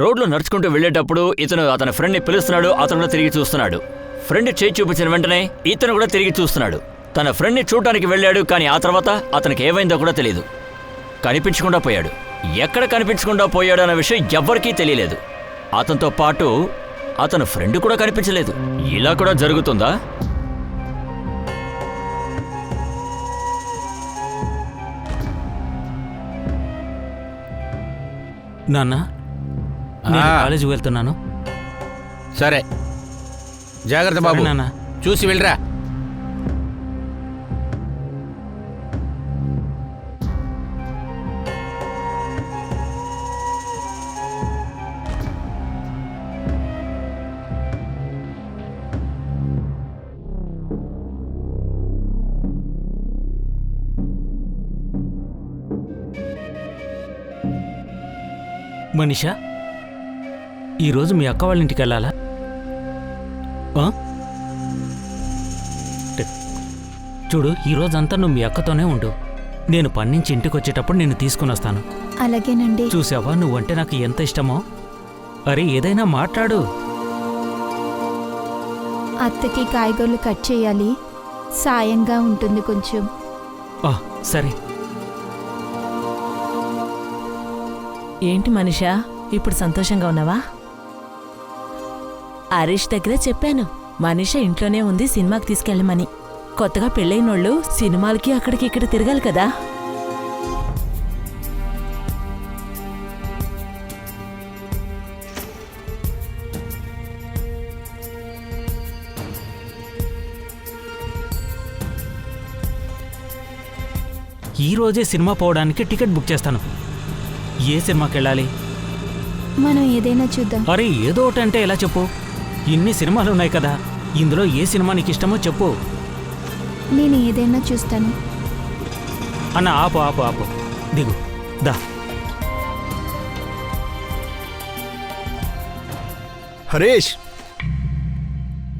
రోడ్లో నడుచుకుంటూ వెళ్ళేటప్పుడు ఇతను అతని ఫ్రెండ్ని పిలుస్తున్నాడు. అతను కూడా తిరిగి చూస్తున్నాడు. ఫ్రెండ్ చేయి చూపించిన వెంటనే ఇతను కూడా తిరిగి చూస్తున్నాడు. తన ఫ్రెండ్ని చూడటానికి వెళ్ళాడు, కానీ ఆ తర్వాత అతనికి ఏమైందో కూడా తెలియదు. కనిపించకుండా పోయాడు. ఎక్కడ కనిపించకుండా పోయాడు అన్న విషయం ఎవ్వరికీ తెలియలేదు. అతనితో పాటు అతని ఫ్రెండ్ కూడా కనిపించలేదు. ఇలా కూడా జరుగుతుందా? నాన్న, నేను కాలేజీకి వెళ్తున్నాను. సరే, జాగ్రత్త బాబు. నాన్న, చూసి వెళ్ళరా. మనీషా, ఈరోజు మీ అక్క వాళ్ళ ఇంటికి వెళ్ళాలా? చూడు, ఈరోజంతా నువ్వు మీ అక్కతోనే ఉండు. నేను పని నుంచి ఇంటికి వచ్చేటప్పుడు నిన్ను తీసుకుని వస్తాను. అలాగేనండి. చూసావా, నువ్వంటే నాకు ఎంత ఇష్టమో. అరే, ఏదైనా మాట్లాడు. అత్తకి కాయగూరలు కట్ చేయాలి, సాయంగా ఉంటుంది కొంచెం. సరే. ఏంటి మనీషా, ఇప్పుడు సంతోషంగా ఉన్నావా? హరీష్ దగ్గర చెప్పాను, మనీషా ఇంట్లోనే ఉంది, సినిమాకి తీసుకెళ్ళమని. కొత్తగా పెళ్ళైనోళ్ళు సినిమాలకి అక్కడికి ఇక్కడ తిరగాలి కదా. ఈరోజే సినిమా పోవడానికి టికెట్ బుక్ చేస్తాను. ఏ సినిమాకి వెళ్ళాలి? మనం ఏదైనా చూద్దాం. అరే, ఏదో ఒకటి అంటే ఎలా చెప్పు? ఇన్ని సినిమాలు ఉన్నాయి కదా, ఇందులో ఏ సినిమా నీకు ఇష్టమో చెప్పు. నేను ఏదైనా చూస్తాను. అన్న, ఆపు ఆపు ఆపు, దిగు, దా. Harish,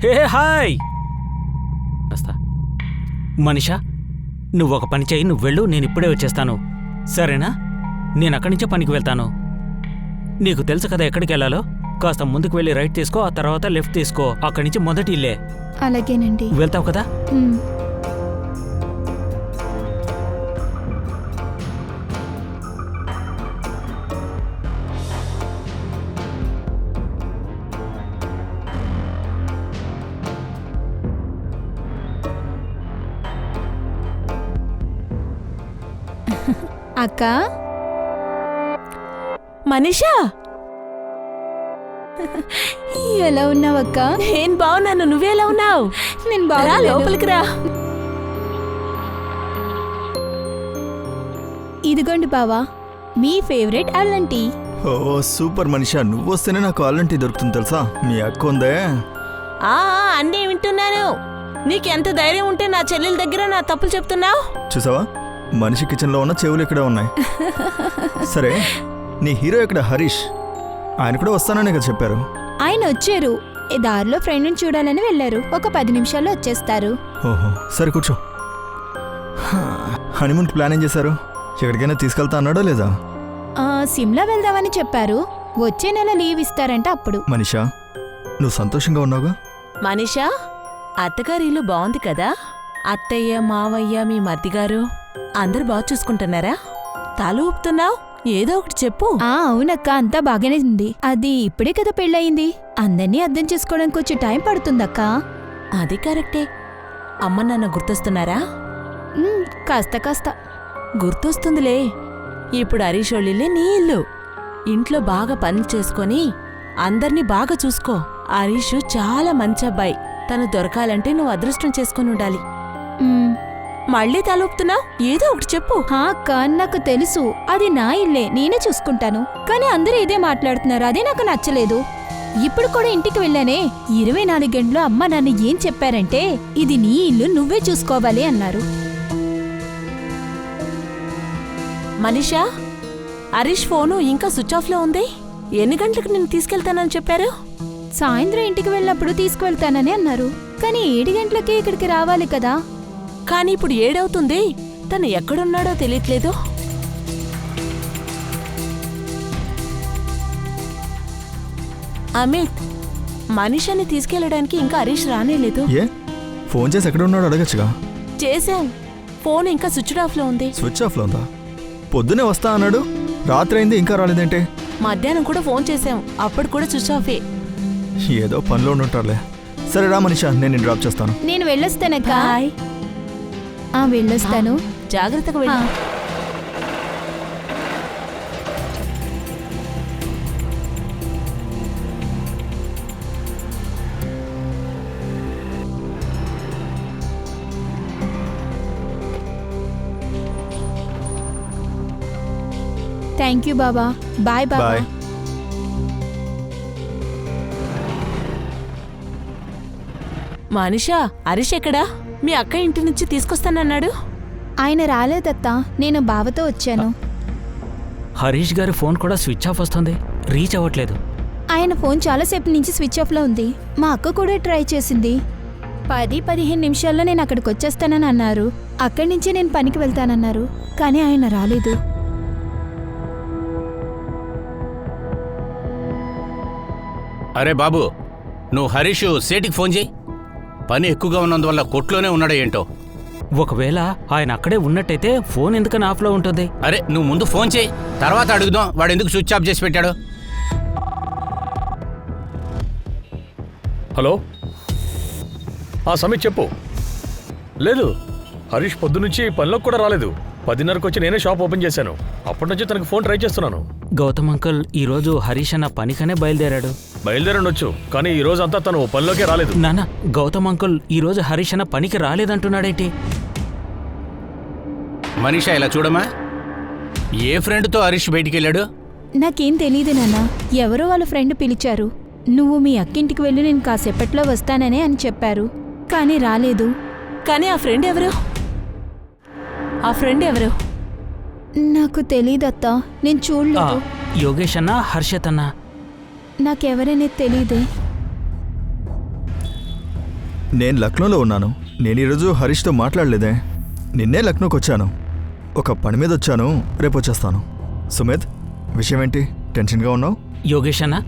hey hi. మనీషా, నువ్వు ఒక పని చేయి, నువ్వు వెళ్ళు, నేను ఇప్పుడే వచ్చేస్తాను, సరేనా? నేను అక్కడి నుంచే పనికి వెళ్తాను. నీకు తెలుసు కదా ఎక్కడికి వెళ్ళాలో. కాస్త ముందుకు వెళ్ళి రైట్ తీసుకో, ఆ తర్వాత లెఫ్ట్ తీసుకో. అక్కడి నుంచి మొదటి ఇల్లే. అలాగేనండి. వెళ్తావు కదా? అక్క, మనీషా, ఎలా ఉన్నావు అక్క? నేను బాగున్నాను, నువ్వేలా ఉన్నావు? నేను రా, బాగా లోపలికి రా. ఇదిగోండి బావా, మీ ఫేవరెట్ అల్లం టీ. ఓ సూపర్ మనీషా, నువ్వు వస్తేనే నాకు అల్లం టీ దొరుకుతుంది తెలుసా. మీ అక్క ఉందే. అన్నీ వింటున్నాను. నీకెంత ధైర్యం ఉంటే నా చెల్లెల దగ్గర నా తప్పులు చెప్తున్నావు? చూసావా, మనిషి కిచెన్లో ఉన్న చెవులు ఇక్కడే ఉన్నాయి. సరే, నీ హీరో ఇక్కడ హరీష్, ఆయన కూడా వస్తానని కదా చెప్పారు. ఆయన వచ్చారు, దారిలో ఫ్రెండ్ని చూడాలని వెళ్ళారు. ఒక 10 నిమిషాల్లో వచ్చేస్తారు. ఓహో, సరే కూర్చో. హనీమూన్ ప్లాన్ ఏం చేశారు? ఎక్కడికైనా తీసుకెళ్తా అన్నాడో లేదా? సిమ్లా వెళ్దామని చెప్పారు. వచ్చే నెల లీవ్ ఇస్తారంట అప్పుడు. మనీషా, నువ్వు సంతోషంగా ఉన్నావుగా? మనీషా, అత్తగారి ఇల్లు బాగుంది కదా? అత్తయ్య, మావయ్య, మీ మర్దిగారు అందరూ బాగా చూసుకుంటున్నారా? తల ఊపుతున్నావు, ఏదో ఒకటి చెప్పు. అవునక్క, అంతా బాగానే ఉంది. అది ఇప్పుడే కదా పెళ్ళయింది, అందరినీ అర్థం చేసుకోవడానికి కొంచెం టైం పడుతుందక్క. అది కరెక్టే. అమ్మ నాన్న గుర్తొస్తున్నారా? కాస్త కాస్త గుర్తొస్తుందిలే. ఇప్పుడు హరీషోళ్ళిల్లే నీ ఇల్లు. ఇంట్లో బాగా పనులు చేసుకొని అందర్నీ బాగా చూసుకో. హరీష్ చాలా మంచి అబ్బాయి. తను దొరకాలంటే నువ్వు అదృష్టం చేసుకొని ఉండాలి. మళ్ళీ తలూపుతున్నావు, ఏదో ఒకటి చెప్పు. అక్క, నాకు తెలుసు అది నా ఇల్లే, నేనే చూసుకుంటాను. కానీ అందరూ ఇదే మాట్లాడుతున్నారు, అదే నాకు నచ్చలేదు. ఇప్పుడు కూడా ఇంటికి వెళ్ళానే, 24 గంటలు అమ్మ నాన్న ఏం చెప్పారంటే, ఇది నీ ఇల్లు, నువ్వే చూసుకోవాలి అన్నారు. మనీషా, హరీష్ ఫోను ఇంకా స్విచ్ ఆఫ్లో ఉంది. ఎన్ని గంటలకు నిన్ను తీసుకెళ్తానని చెప్పారు? సాయంత్రం ఇంటికి వెళ్ళినప్పుడు తీసుకువెళ్తానని అన్నారు. కానీ 7 గంటలకే ఇక్కడికి రావాలి కదా. కానీ ఇప్పుడు 7 అవుతుంది, తను ఎక్కడున్నాడో తెలియట్లేదు. అమిత్, మనిషిని తీసుకెళ్ళడానికి ఇంకా హరీష్ రానేలేదు. ఏ ఫోన్ చేసి ఎక్కడ ఉన్నాడు అడగచ్చుగా. చేశాం, ఫోన్ ఇంకా స్విచ్ ఆఫ్ లో ఉంది. స్విచ్ ఆఫ్లో ఉందా? పొద్దునే వస్తా అన్నాడు, రాత్రి అయింది ఇంకా రాలేదేంటే? మధ్యాహ్నం కూడా ఫోన్ చేశాం, అప్పుడు కూడా స్విచ్ ఆఫే. ఏదో పనిలో ఉండుంటారులే. సరే రా మనీషా, నేను నిన్ను డ్రాప్ చేస్తాను. నేను వెళ్ళొస్తానక్క. బాయ్. వెళ్ళొస్తాను. జాగ్రత్తగా వెళ్ళు. థ్యాంక్ యూ బాబా. బాయ్ బాబా. బాయ్. మనిషా, హరీష్ ఎక్కడా? మీ అక్క ఇంటి నుంచి తీసుకొస్తానన్నాడు. ఆయన రాలేదత్తా, నేను బావతో వచ్చాను. హరీష్ గారి ఫోన్ కూడా స్విచ్ ఆఫ్ వస్తుంది, రీచ్ అవ్వట్లేదు. ఆయన ఫోన్ చాలాసేపు నుంచి స్విచ్ ఆఫ్లో ఉంది. మా అక్క కూడా ట్రై చేసింది. 10-15 నిమిషాల్లో నేను అక్కడికి వచ్చేస్తానని అన్నారు. అక్కడి నుంచి నేను పనికి వెళ్తానన్నారు, కానీ ఆయన రాలేదు. అరే బాబు, నువ్వు హరీష్ సేటికి ఫోన్ చేయి. పని ఎక్కువగా ఉన్నందువల్ల కొట్లోనే ఉన్నాడో ఏంటో. ఒకవేళ ఆయన అక్కడే ఉన్నట్టయితే ఫోన్ ఎందుకని ఆఫ్లో ఉంటుంది? అరే నువ్వు ముందు ఫోన్ చేయి, తర్వాత అడుగుదాం వాడు ఎందుకు స్విచ్ ఆఫ్ చేసి పెట్టాడు. హలో, సమిత్ చెప్పు. లేదు, హరీష్ పొద్దునుంచి పనిలోకి కూడా రాలేదు. 10:30కి వచ్చి నేనే షాప్ ఓపెన్ చేశాను. అప్పటి నుంచి తనకు ఫోన్ ట్రై చేస్తున్నాను. గౌతమ్ అంకుల్ ఈరోజు హరీష్ అన్న పనికనే బయలుదేరాడు. బయలుదేరండొచ్చు, కానీ ఈ రోజు అంతా తను పనిలోకే రాలేదు. నాన్న, గౌతమ్ అంకుల్ ఈరోజు హరీష్ అన్న పనికి రాలేదంటున్నాడేంటి? మనీషా ఇలా చూడమ్మా, ఏ ఫ్రెండ్తో హరీష్ బయటికి వెళ్ళాడు? నాకేం తెలియదు నాన్న. ఎవరో వాళ్ళ ఫ్రెండ్ పిలిచారు. నువ్వు మీ అక్కింటికి వెళ్ళి నేను కాసేపట్లో వస్తాననే అని చెప్పారు, కానీ రాలేదు. కానీ ఆ ఫ్రెండ్ ఎవరు? ఆ ఫ్రెండ్ ఎవరు? నాకు తెలీదత్తా, నేను చూడలేదు. యోగేష్ అన్న, హర్షత్ అన్న. నాకెవరనేది తెలీదే. నేను లక్నోలో ఉన్నాను. నేను ఈరోజు హరీష్తో మాట్లాడలేదే. నిన్నే లక్నోకి వచ్చాను. ఒక పని మీద వచ్చాను, రేపు వచ్చేస్తాను. సుమిత్, విషయం ఏంటి? టెన్షన్గా ఉన్నావు? యోగేష్ అన్న,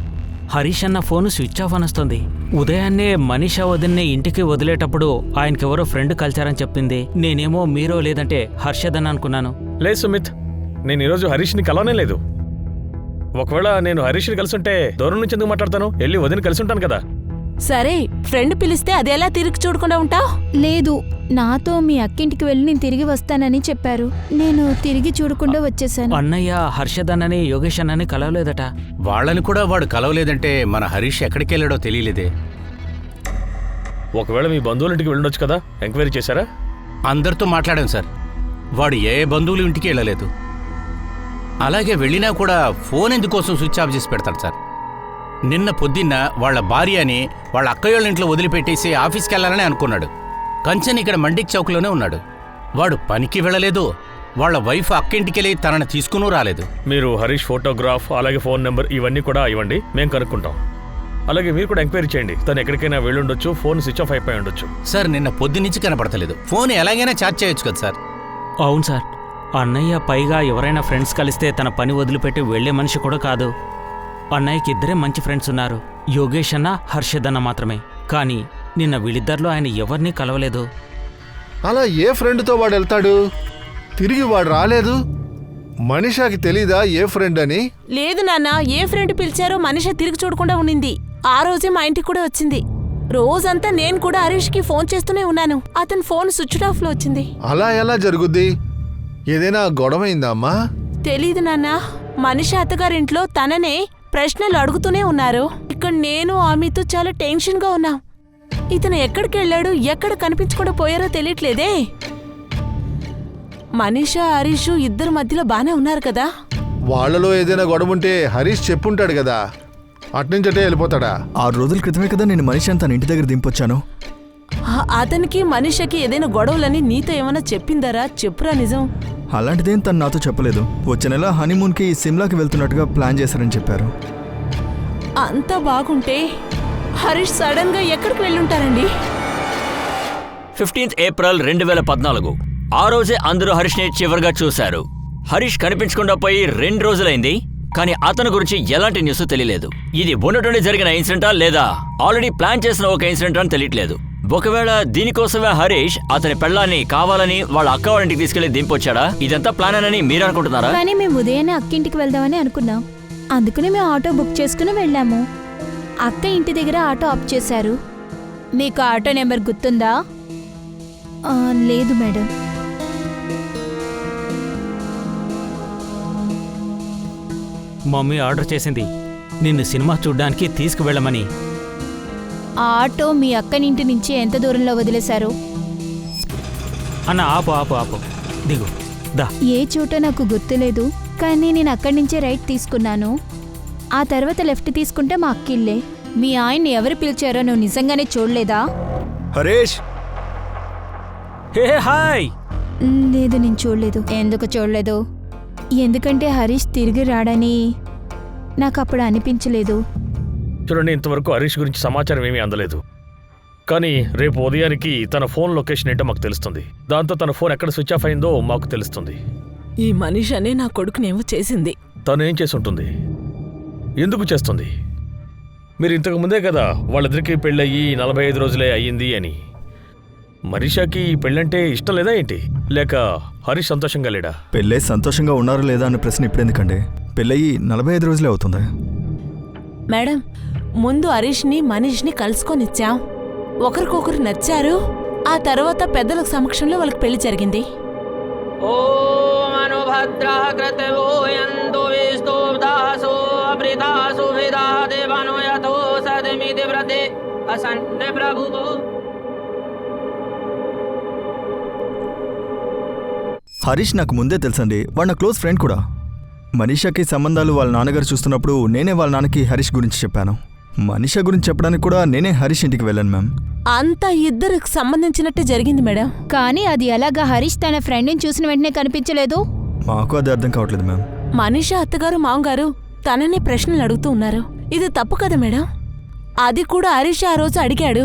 హరీష్ అన్న ఫోన్ స్విచ్ ఆఫ్ అనొస్తుంది. ఉదయాన్నే మనీషా వదిన్నే ఇంటికి వదిలేటప్పుడు ఆయనకెవరో ఫ్రెండ్ కలిచారని చెప్పింది. నేనేమో మీరో లేదంటే హర్షద్ అని అనుకున్నాను. లేదు సుమిత్, నేను ఈరోజు హరీష్ని కలవనే లేదు. ఒకవేళ నేను హరీష్ని కలిసుంటే దూరం నుంచి ఎందుకు మాట్లాడతాను? వెళ్ళి వదిన కలిసి ఉంటాను కదా. సరే, ఫ్రెండ్ పిలిస్తే అదెలా తిరిగి చూడకుండా ఉంటావు? లేదు, నాతో మీ అక్కింటికి వెళ్ళి నేను తిరిగి వస్తానని చెప్పారు. నేను తిరిగి చూడకుండా వచ్చేసాను. అన్నయ్య హర్షద్ అన్నని యోగేష్ అన్నని కలవలేదట. వాళ్ళని కూడా వాడు కలవలేదంటే మన హరీష్ ఎక్కడికి వెళ్ళాడో తెలియలేదే. ఒకవేళ మీ బంధువుల ఇంటికి వెళ్ళొచ్చు కదా, ఎంక్వైరీ చేశారా? అందరితో మాట్లాడాను సార్, వాడు ఏ బంధువులు ఇంటికి వెళ్ళలేదు. అలాగే వెళ్ళినా కూడా ఫోన్ ఎందుకోసం స్విచ్ ఆఫ్ చేసి పెడతాడు సార్. నిన్న పొద్దున్న వాళ్ళ భార్యని వాళ్ళ అక్కయ్యోళ్ళ ఇంట్లో వదిలిపెట్టేసి ఆఫీస్కి వెళ్ళాలని అనుకున్నాడు. కంచెన్ ఇక్కడ మండిక్ చౌక్లోనే ఉన్నాడు. వాడు పనికి వెళ్ళలేదు. వాళ్ళ వైఫ్ అక్కింటికెళ్ళి తనని తీసుకుని రాలేదు. మీరు హరీష్ ఫోటోగ్రాఫ్ అలాగే ఫోన్ నెంబర్ ఇవన్నీ కూడా ఇవ్వండి, మేము కనుక్కుంటాం. అలాగే మీరు కూడా ఎంక్వైరీ చేయండి. తను ఎక్కడికైనా వెళ్ళుండొచ్చు, ఫోన్ స్విచ్ ఆఫ్ అయిపోయి ఉండొచ్చు. సార్ నిన్న పొద్దునుంచి కనపడతలేదు. ఫోన్ ఎలాగైనా ఛార్జ్ చేయొచ్చు కదా సార్. అవును సార్, అన్నయ్య పైగా ఎవరైనా ఫ్రెండ్స్ కలిస్తే తన పని వదిలిపెట్టి వెళ్లే మనిషి కూడా కాదు. అన్నయ్యకి ఇద్దరే మంచి ఫ్రెండ్స్ ఉన్నారు, యోగేష్ అన్న, హర్షద్ అన్న మాత్రమే. కానీ నిన్న వీళ్ళిద్దరిలో ఆయన ఎవరినీ కలవలేదు. అలా ఏ ఫ్రెండ్తో వాడు వెళ్తాడు? తిరిగి వాడు రాలేదు. మనీషాకి తెలీదా ఏ ఫ్రెండ్ అని? లేదు నాన్న, ఏ ఫ్రెండ్ పిలిచారో మనిషి తిరిగి చూడకుండా ఉండింది. ఆ రోజే మా ఇంటికి కూడా వచ్చింది. రోజంతా నేను కూడా హరీష్కి ఫోన్ చేస్తూనే ఉన్నాను. అతని ఫోన్ స్విచ్ ఆఫ్ లో వచ్చింది. అలా ఎలా జరుగుద్ది? ఏదైనా గొడవైందా అమ్మా? తెలీదు నాన్న, మనిషి అత్తగారింట్లో తననే ప్రశ్నలు అడుగుతూనే ఉన్నారు. ఇక్కడ నేను ఆమెతో చాలా టెన్షన్గా ఉన్నా. ఇతను ఎక్కడికి వెళ్ళాడు, ఎక్కడ కనిపించకుండా పోయారో తెలియట్లేదే. మనీషా హరీష్ ఇద్దరు మధ్యలో బానే ఉన్నారు కదా. వాళ్లలో ఏదైనా గొడవ ఉంటే హరీష్ చెప్పుంటాడు కదా, అట్నుంచటే వెళ్ళిపోతాడా? 6 రోజుల క్రితమే కదా నేను మనీషాని తన ఇంటి దగ్గర దింపొచ్చాను. అతనికి మనీషకి ఏదైనా గొడవలని నీతో ఏమైనా చెప్పిందరా? చెప్పురా నిజం. అలాంటిదేం తను నాతో చెప్పలేదు. వచ్చే నెల హనీమూన్కి సిమ్లాకి వెళ్తున్నట్టుగా ప్లాన్ చేశారని చెప్పారు. అంతా బాగుంటే హరీష్ సడన్ గా ఎక్కడికి వెళ్ళుంటారండి? 15th April 2014. ఆ రోజే అందరూ హరీష్ని చివరిగా చూశారు. హరీష్ కనిపించకుండా పోయి 2 రోజులైంది. కానీ అతని గురించి ఎలాంటి న్యూస్ తెలియలేదు. ఇది ఉన్నటువంటి జరిగిన ఇన్సిడెంటా లేదా ఆల్రెడీ ప్లాన్ చేసిన ఒక ఇన్సిడెంట్ అని తెలియట్లేదు. ఒకవేళ దీనికోసమే హరీష్ అతని పెళ్ళాన్ని కావాలని వాళ్ళ అక్క వాళ్ళ ఇంటికి తీసుకెళ్లి దింపొచ్చాడా? ఇదంతా ప్లాన్ అని మీరు అనుకుంటున్నారా? కానీ మేము ఉదయాన్నే అక్కింటికి వెళ్దామని అనుకున్నాం. అందుకని మేము ఆటో బుక్ చేసుకుని వెళ్ళాము. అక్క ఇంటి దగ్గర ఆటో ఆఫ్ చేశారు. మీకు ఆటో నెంబర్ గుర్తుందా? లేదు మేడం. మమ్మీ ఆర్డర్ చేసింది నిన్ను సినిమా చూడ్డానికి తీసుకువెళ్ళమని. ఆ ఆటో మీ అక్కనింటి నుంచి ఎంత దూరంలో వదిలేశారు? అన్న ఆపు ఆపు ఆపు, దిగు దా. ఏ చోట నాకు గుర్తులేదు, కానీ నేను అక్కడి నుంచే రైట్ తీసుకున్నాను. ఆ తర్వాత లెఫ్ట్ తీసుకుంటే మా అక్కిల్లే. మీ ఆయన్ని ఎవరు పిలిచారో నువ్వు నిజంగానే చూడలేదా? Harish, hey hi. లేదు, నేను చూడలేదు. ఎందుకు చూడలేదు? ఎందుకంటే హరీష్ తిరిగి రాడని నాకు అప్పుడు అనిపించలేదు. చూడండి, ఇంతవరకు హరీష్ గురించి సమాచారం ఏమీ అందలేదు. కానీ రేపు ఉదయానికి తన ఫోన్ లొకేషన్ ఏంటో మాకు తెలుస్తుంది. దాంతో తన ఫోన్ ఎక్కడ స్విచ్ ఆఫ్ అయిందో మాకు తెలుస్తుంది. ఈ మనిషి అనే నా కొడుకునేమో చేసింది. తను ఏం చేసి ఉంటుంది? ఎందుకు చేస్తుంది? మీరు ఇంతకు ముందే కదా వాళ్ళిద్దరికీ పెళ్ళయ్యి 45 రోజులే అయ్యింది అని. మనీషాకి ఈ పెళ్ళంటే ఇష్టం లేదా ఏంటి? లేక హరీష్ సంతోషంగా లేడా? పెళ్ళై సంతోషంగా ఉన్నారా లేదా అనే ప్రశ్న ఇప్పుడు ఎందుకండి? పెళ్ళయి 45 రోజులే అవుతుంది. మేడం, ముందు హరీష్ని మనీష్ని కలుసుకొనిచ్చాం. ఒకరికొకరు నచ్చారు. ఆ తర్వాత పెద్దల సమక్షంలో వాళ్ళకి పెళ్లి జరిగింది. హరీష్ నాకు ముందే తెలుసండి. వాడు నా క్లోజ్ ఫ్రెండ్ కూడా. మనీషాకి సంబంధాలు వాళ్ళ నాన్నగారు చూస్తున్నప్పుడు నేనే వాళ్ళ నాన్నకి హరీష్ గురించి చెప్పాను. మనీషా గురించి చెప్పడానికి కూడా నేనే హరీష్ ఇంటికి వెళ్ళాను మ్యామ్. అంతా ఇద్దరికి సంబంధించినట్టే జరిగింది మేడం. కానీ అది ఎలాగా హరీష్ తన ఫ్రెండ్ని చూసిన వెంటనే కనిపించలేదు? మాకు అది అర్థం కావట్లేదు మ్యామ్. మనీషా అత్తగారు మామగారు తననే ప్రశ్నలు అడుగుతూ ఉన్నారు. ఇది తప్పు కదా మేడం? అది కూడా హరీష్ ఆ రోజు అడిగాడు,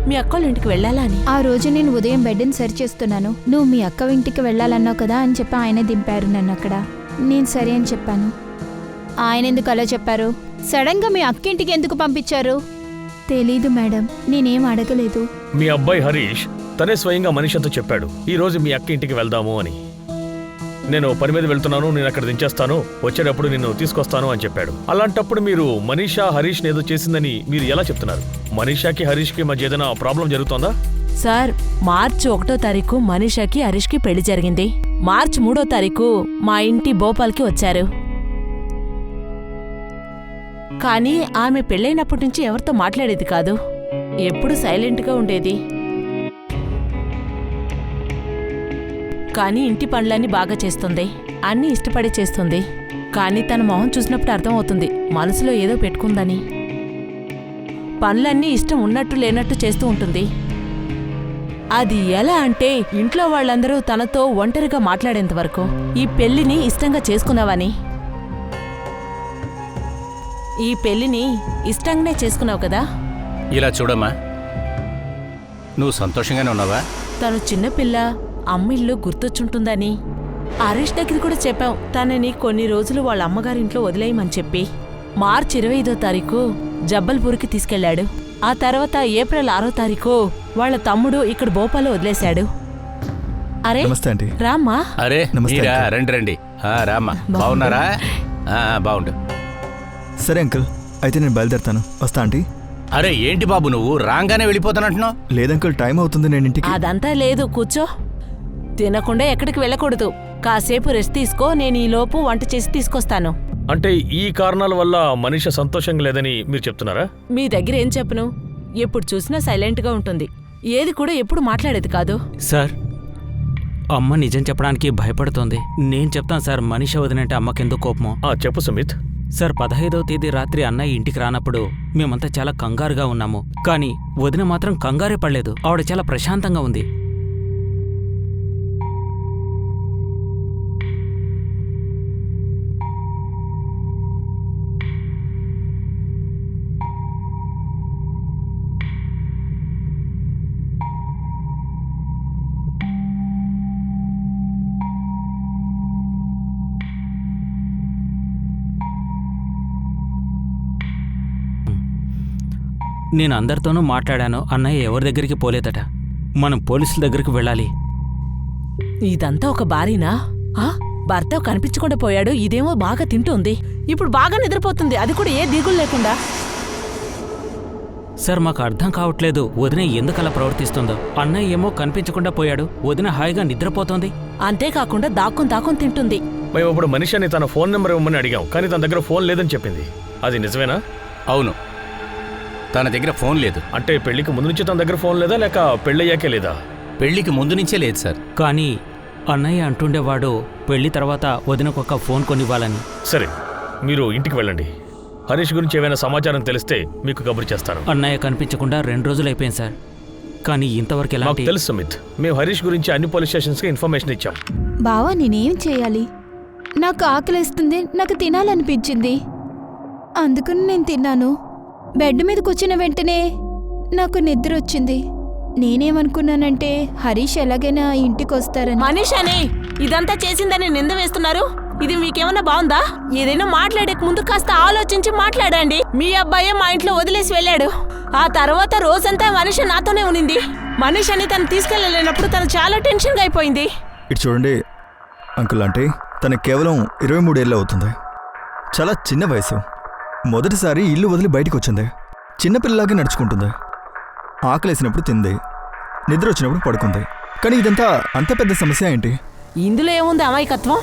మీ అక్కోళ్ళ ఇంటికి వెళ్ళాలా అని. ఆ రోజు నేను ఉదయం బెడ్ని సరి చేస్తున్నాను. నువ్వు మీ అక్క ఇంటికి వెళ్ళాలన్నావు కదా అని చెప్పి ఆయన దింపారు నన్ను అక్కడ. నేను సరే అని చెప్పాను. ఆయన ఎందుకు అలా చెప్పారు? సడన్గా మీ అక్క ఇంటికి ఎందుకు పంపించారు? తెలీదు మేడం, నేనేం అడగలేదు. మీ అబ్బాయి హరీష్ తనే స్వయంగా మనీషాతో చెప్పాడు, ఈ రోజు మీ అక్క ఇంటికి వెళ్దాము అని. నేను పని మీద వెళ్తున్నాను, నేను అక్కడ దించేస్తాను, వచ్చేటప్పుడు నిన్ను తీసుకొస్తాను అని చెప్పాడు. అలాంటప్పుడు మీరు మనీషా హరీష్ని ఏదో చేసిందని మీరు ఎలా చెప్తున్నారు? మనీషాకి హరీష్కి మధ్య ఏదైనా ప్రాబ్లం జరుగుతోందా? సార్, మార్చి 1వ తారీఖు మనీషాకి హరీష్కి పెళ్లి జరిగింది. మార్చి 3వ తారీఖు మా ఇంటి భోపాల్కి వచ్చారు. కానీ ఆమె పెళ్ళైనప్పటి నుంచి ఎవరితో మాట్లాడేది కాదు. ఎప్పుడు సైలెంట్గా ఉండేది. కానీ ఇంటి పనులన్నీ బాగా చేస్తుంది. అన్నీ ఇష్టపడి చేస్తుంది. కానీ తన మొహం చూసినప్పుడు అర్థమవుతుంది మనసులో ఏదో పెట్టుకుందని. పనులన్నీ ఇష్టం ఉన్నట్టు లేనట్టు చేస్తూ ఉంటుంది. అది ఎలా అంటే ఇంట్లో వాళ్ళందరూ తనతో ఒంటరిగా మాట్లాడేంతవరకు ఈ పెళ్లిని ఇష్టంగా చేసుకున్నావని. ఈ పెళ్లిని ఇష్టంగానే చేసుకున్నావు కదా? ఇలా చూడమ్మా, నువ్వు సంతోషంగానే ఉన్నావా? తను చిన్నపిల్ల, అమ్మిళ్ళు గుర్తొచ్చుంటుందని. హరీష్ దగ్గర కూడా చెప్పాం తనని కొన్ని రోజులు వాళ్ళ అమ్మగారింట్లో వదిలేయమని చెప్పి. మార్చి 25వ తారీఖు జబ్బల్పూర్కి తీసుకెళ్లాడు. ఆ తర్వాత ఏప్రిల్ 6వ తారీఖు వాళ్ళ తమ్ముడు ఇక్కడ భోపాల్లో వదిలేశాడు. అరే నమస్తే ఆంటీ. రామ్మా. అరే నమస్తే మీరా? అంకుల్. రండి రండి. రామ్మా, బాగున్నారా? బాగుండు. సరే అంకుల్, అయితే నేను బయలుదేరుతాను. వస్తా ఆంటీ. అరే ఏంటి బాబు, నువ్వు రాగానే వెళ్ళిపోతానంటున్నావు? లేదంకుల్, టైం అవుతుంది, నేను ఇంటికి. అదంతా లేదు, కూర్చో. తినకుండా ఎక్కడికి వెళ్ళకూడదు. కాసేపు రెస్ట్ తీసుకో, నేను ఈలోపు వంట చేసి తీసుకొస్తాను. అంటే ఈ కారణాల వల్ల మనీషా సంతోషంగా లేదని మీరు చెప్తున్నారా? మీ దగ్గర ఏం చెప్పను? ఎప్పుడు చూసినా సైలెంట్గా ఉంటుంది. ఏది కూడా ఎప్పుడు మాట్లాడేది కాదు. సార్, అమ్మ నిజం చెప్పడానికి భయపడుతోంది. నేను చెప్తాను సార్, మనీషా వదినంటే అమ్మకెందుకు కోపమో. చెప్పు సుమిత్. సార్, 15వ తేదీ రాత్రి అన్నయ్య ఇంటికి రానప్పుడు మేమంతా చాలా కంగారుగా ఉన్నాము. కానీ వదిన మాత్రం కంగారే పడలేదు. ఆవిడ చాలా ప్రశాంతంగా ఉంది. నేను అందరితోనూ మాట్లాడాను, అన్నయ్య ఎవరి దగ్గరికి పోలేదట. మనం పోలీసుల దగ్గరికి వెళ్ళాలి. ఇదంతా ఒక భారీనా? భర్త కనిపించకుండా పోయాడు, ఇదేమో బాగా తింటుంది, ఇప్పుడు బాగా నిద్రపోతుంది, అది కూడా ఏ దిగులు లేకుండా. సార్ మాకు అర్థం కావట్లేదు వదిన ఎందుకలా ప్రవర్తిస్తుందో. అన్నయ్య ఏమో కనిపించకుండా పోయాడు, వదిన హాయిగా నిద్రపోతోంది. అంతేకాకుండా దాక్కుని తింటుంది. మేము ఇప్పుడు మనిషిని తన ఫోన్ నెంబర్ ఇవ్వమని అడిగాం, కానీ తన దగ్గర ఫోన్ లేదని చెప్పింది. అది నిజమేనా? అవును, తన దగ్గర ఫోన్ లేదు. అంటే పెళ్లికి ముందు నుంచి తన దగ్గర ఫోన్ లేదా, లేక పెళ్ళయ్యాకే లేదా? పెళ్లికి ముందు నుంచే లేదు సార్. కానీ అన్నయ్య అంటుండేవాడు పెళ్లి తర్వాత వదినకొక ఫోన్ కొనివ్వాలని. సరే, మీరు ఇంటికి వెళ్ళండి. హరీష్ గురించి ఏమైనా సమాచారం తెలిస్తే మీకు కబురు చేస్తాను. అన్నయ్య కనిపించకుండా 2 రోజులు అయిపోయింది సార్, కానీ ఇంతవరకు మాకు ఎలాంటి... తెలుసు సుమిత్, మేము హరీష్ గురించి అన్ని పోలీస్ స్టేషన్స్కి ఇన్ఫర్మేషన్ ఇచ్చాం. బావా నేనేం చేయాలి? నాకు ఆకలిస్తుంది, నాకు తినాలనిపించింది, అందుకని నేను తిన్నాను. బెడ్ మీద కూర్చున్న వెంటనే నాకు నిద్ర వచ్చింది. నేనేమనుకున్నానంటే హరీష్ ఎలాగైనా ఇంటికి వస్తారని. మనీషానే ఇదంతా చేసిందని నింద వేస్తున్నారు. ఇది మీకేమన్నా బాగుందా? ఏదైనా మాట్లాడే ముందు కాస్త ఆలోచించి మాట్లాడండి. మీ అబ్బాయే మా ఇంట్లో వదిలేసి వెళ్ళాడు. ఆ తర్వాత రోజంతా మనీష నాతోనే ఉనింది. మనీషని తను తీసుకెళ్ళలేనప్పుడు తను చాలా టెన్షన్గా అయిపోయింది. ఇటు చూడండి అంకుల్, అంటే తనకు కేవలం 23 ఏళ్ళు అవుతుంది. చాలా చిన్న వయసు. మొదటిసారి ఇల్లు వదిలి బయటికి వచ్చింది. చిన్నపిల్లలాగే నడుచుకుంటుంది. ఆకలేసినప్పుడు తింది, నిద్ర వచ్చినప్పుడు పడుకుంది. కానీ ఇదంతా అంత పెద్ద సమస్య ఏంటి? ఇందులో ఏముంది అమాయకత్వం?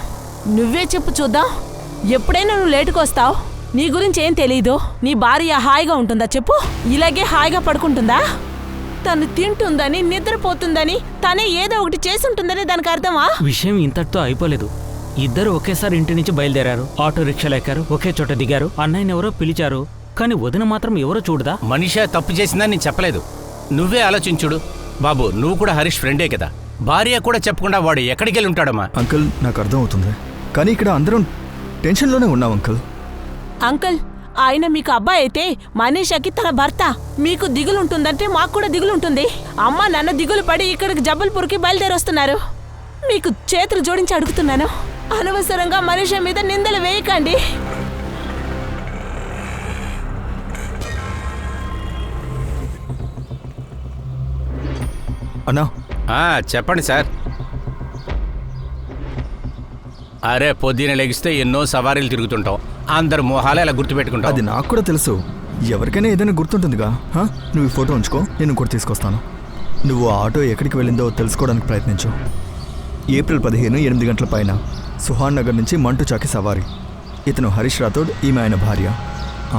నువ్వే చెప్పు చూద్దాం. ఎప్పుడైనా నువ్వు లేటుకు వస్తావు, నీ గురించి ఏం తెలీదు. నీ భార్య హాయిగా ఉంటుందా చెప్పు? ఇలాగే హాయిగా పడుకుంటుందా? తను తింటుందని, నిద్రపోతుందని, తనే ఏదో ఒకటి చేసుంటుందని దానికి అర్థమా? విషయం ఇంతటితో అయిపోలేదు. ఇద్దరు ఒకేసారి ఇంటి నుంచి బయలుదేరారు, ఆటో రిక్షాలు ఎక్కారు, ఒకే చోట దిగారు. అన్నయ్యని ఎవరో పిలిచారు, కానీ వదిన మాత్రం ఎవరో చూడదా. మనిషా తప్పు చేసిందని నేను చెప్పలేదు, నువ్వే ఆలోచించుడు. బాబు, నువ్వు కూడా హరీష్ ఫ్రెండే కదా. భార్య కూడా చెప్పకుండా వాడు ఎక్కడికి వెళ్ళి ఉంటాడమ్మా? అంకుల్ నాకు అర్థం అవుతుంది, కానీ ఇక్కడ అందరం టెన్షన్లోనే ఉన్నాం అంకుల్. అంకుల్, ఆయన మీకు అబ్బాయి అయితే మనీషాకి తన భర్త. మీకు దిగులుంటుందంటే మాకు కూడా దిగులుంటుంది. అమ్మ నాన్న దిగులు పడి ఇక్కడికి జబల్పూర్కి బయలుదేరొస్తున్నారు. మీకు చేతులు జోడించి అడుగుతున్నాను, అనవసరంగా మనీషా మీద నిందలు వేయకండి. అన్నా, చెప్పండి సార్. అరే, పొద్దున లెగిస్తే ఎన్నో సవారీలు తిరుగుతుంటాం, అందరు మొహాలే అలా గుర్తుపెట్టుకుంటాం. అది నాకు కూడా తెలుసు. ఎవరికైనా ఏదైనా గుర్తుంటుందిగా. నువ్వు ఈ ఫోటో ఉంచుకో, నేను ఇంకోటి తీసుకొస్తాను. నువ్వు ఆ ఆటో ఎక్కడికి వెళ్ళిందో తెలుసుకోవడానికి ప్రయత్నించు. ఏప్రిల్ 15, 8 గంటల పైన సుహాన్ నగర్ నుంచి మంటు చాకి సవారీ. ఇతను హరీష్ రాథోడ్, ఈమె ఆయన భార్య.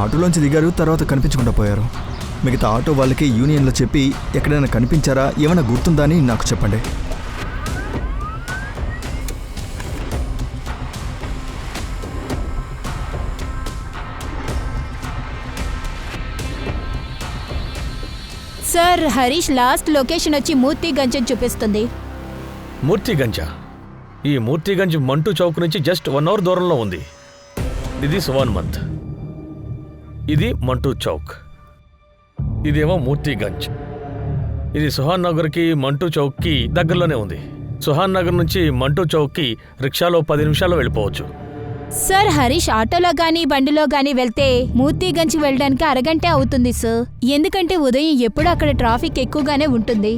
ఆటోలోంచి దిగారు, తర్వాత కనిపించకుండా పోయారు. మిగతా ఆటో వాళ్ళకి యూనియన్లో చెప్పి ఎక్కడైనా కనిపించారా, ఏమైనా గుర్తుందా అని నాకు చెప్పండి. సార్, హరీష్ లాస్ట్ లొకేషన్ వచ్చి మూర్తిగంజ్ అని చూపిస్తుంది. మూర్తిగంజా? ఈ మూర్తిగంజ్ మంటూ చౌక్ నుంచి జస్ట్ 1 అవర్ దూరంలో ఉంది. ఇది సువాన్ మంత్, ఇది మంటూ చౌక్, ఇదేమో మూర్తిగంజ్. ఇది సుహాన్ నగర్కి మంటూ చౌక్కి దగ్గరలోనే ఉంది. సుహాన్ నగర్ నుంచి మంటూ చౌక్కి రిక్షాలో 10 నిమిషాల్లో వెళ్ళిపోవచ్చు. సార్, హరీష్ ఆటోలో గానీ బండిలో గానీ వెళ్తే మూర్తిగంజ్ వెళ్ళడానికి అరగంటే అవుతుంది సార్. ఎందుకంటే ఉదయం ఎప్పుడూ అక్కడ ట్రాఫిక్ ఎక్కువగానే ఉంటుంది.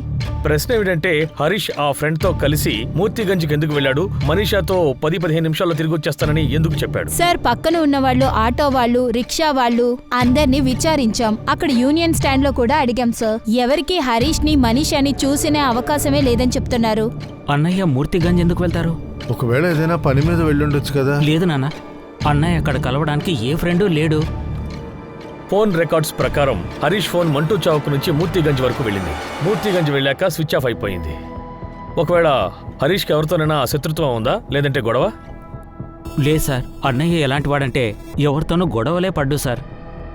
ప్రశ్న ఏమిటంటే, హరీష్ ఆ ఫ్రెండ్తో కలిసి మూర్తిగంజ్కి ఎందుకు వెళ్ళాడు? మనీషాతో 10-15 నిమిషాల్లో తిరిగి వచ్చేస్తానని ఎందుకు చెప్పాడు? సార్, పక్కన ఉన్న వాళ్ళు, ఆటో వాళ్ళు, రిక్షా వాళ్ళు అందరినీ విచారించాం. అక్కడ యూనియన్ స్టాండ్ లో కూడా అడిగాం సార్. ఎవరికి హరీష్ ని, మనీషాని చూసిన అవకాశమే లేదని చెప్తున్నారు. అన్నయ్య మూర్తిగంజ్ ఎందుకు వెళ్తారు? ఒకవేళ ఏదైనా పని మీద వెళ్ళుండొచ్చు కదా. లేదు నాన్న, అన్నయ్య అక్కడ కలవడానికి ఏ ఫ్రెండు లేడు. ఫోన్ రికార్డ్స్ ప్రకారం హరీష్ ఫోన్ మంటూ చౌక్ నుంచి మూర్తిగంజ్ వరకు వెళ్ళింది. మూర్తిగంజ్ వెళ్ళాక స్విచ్ ఆఫ్ అయిపోయింది. ఒకవేళ హరీష్కి ఎవరితోనైనా శత్రుత్వం ఉందా, లేదంటే గొడవ? లేదు సార్, అన్నయ్య ఎలాంటి వాడంటే ఎవరితోనూ గొడవలే పడ్డు సార్.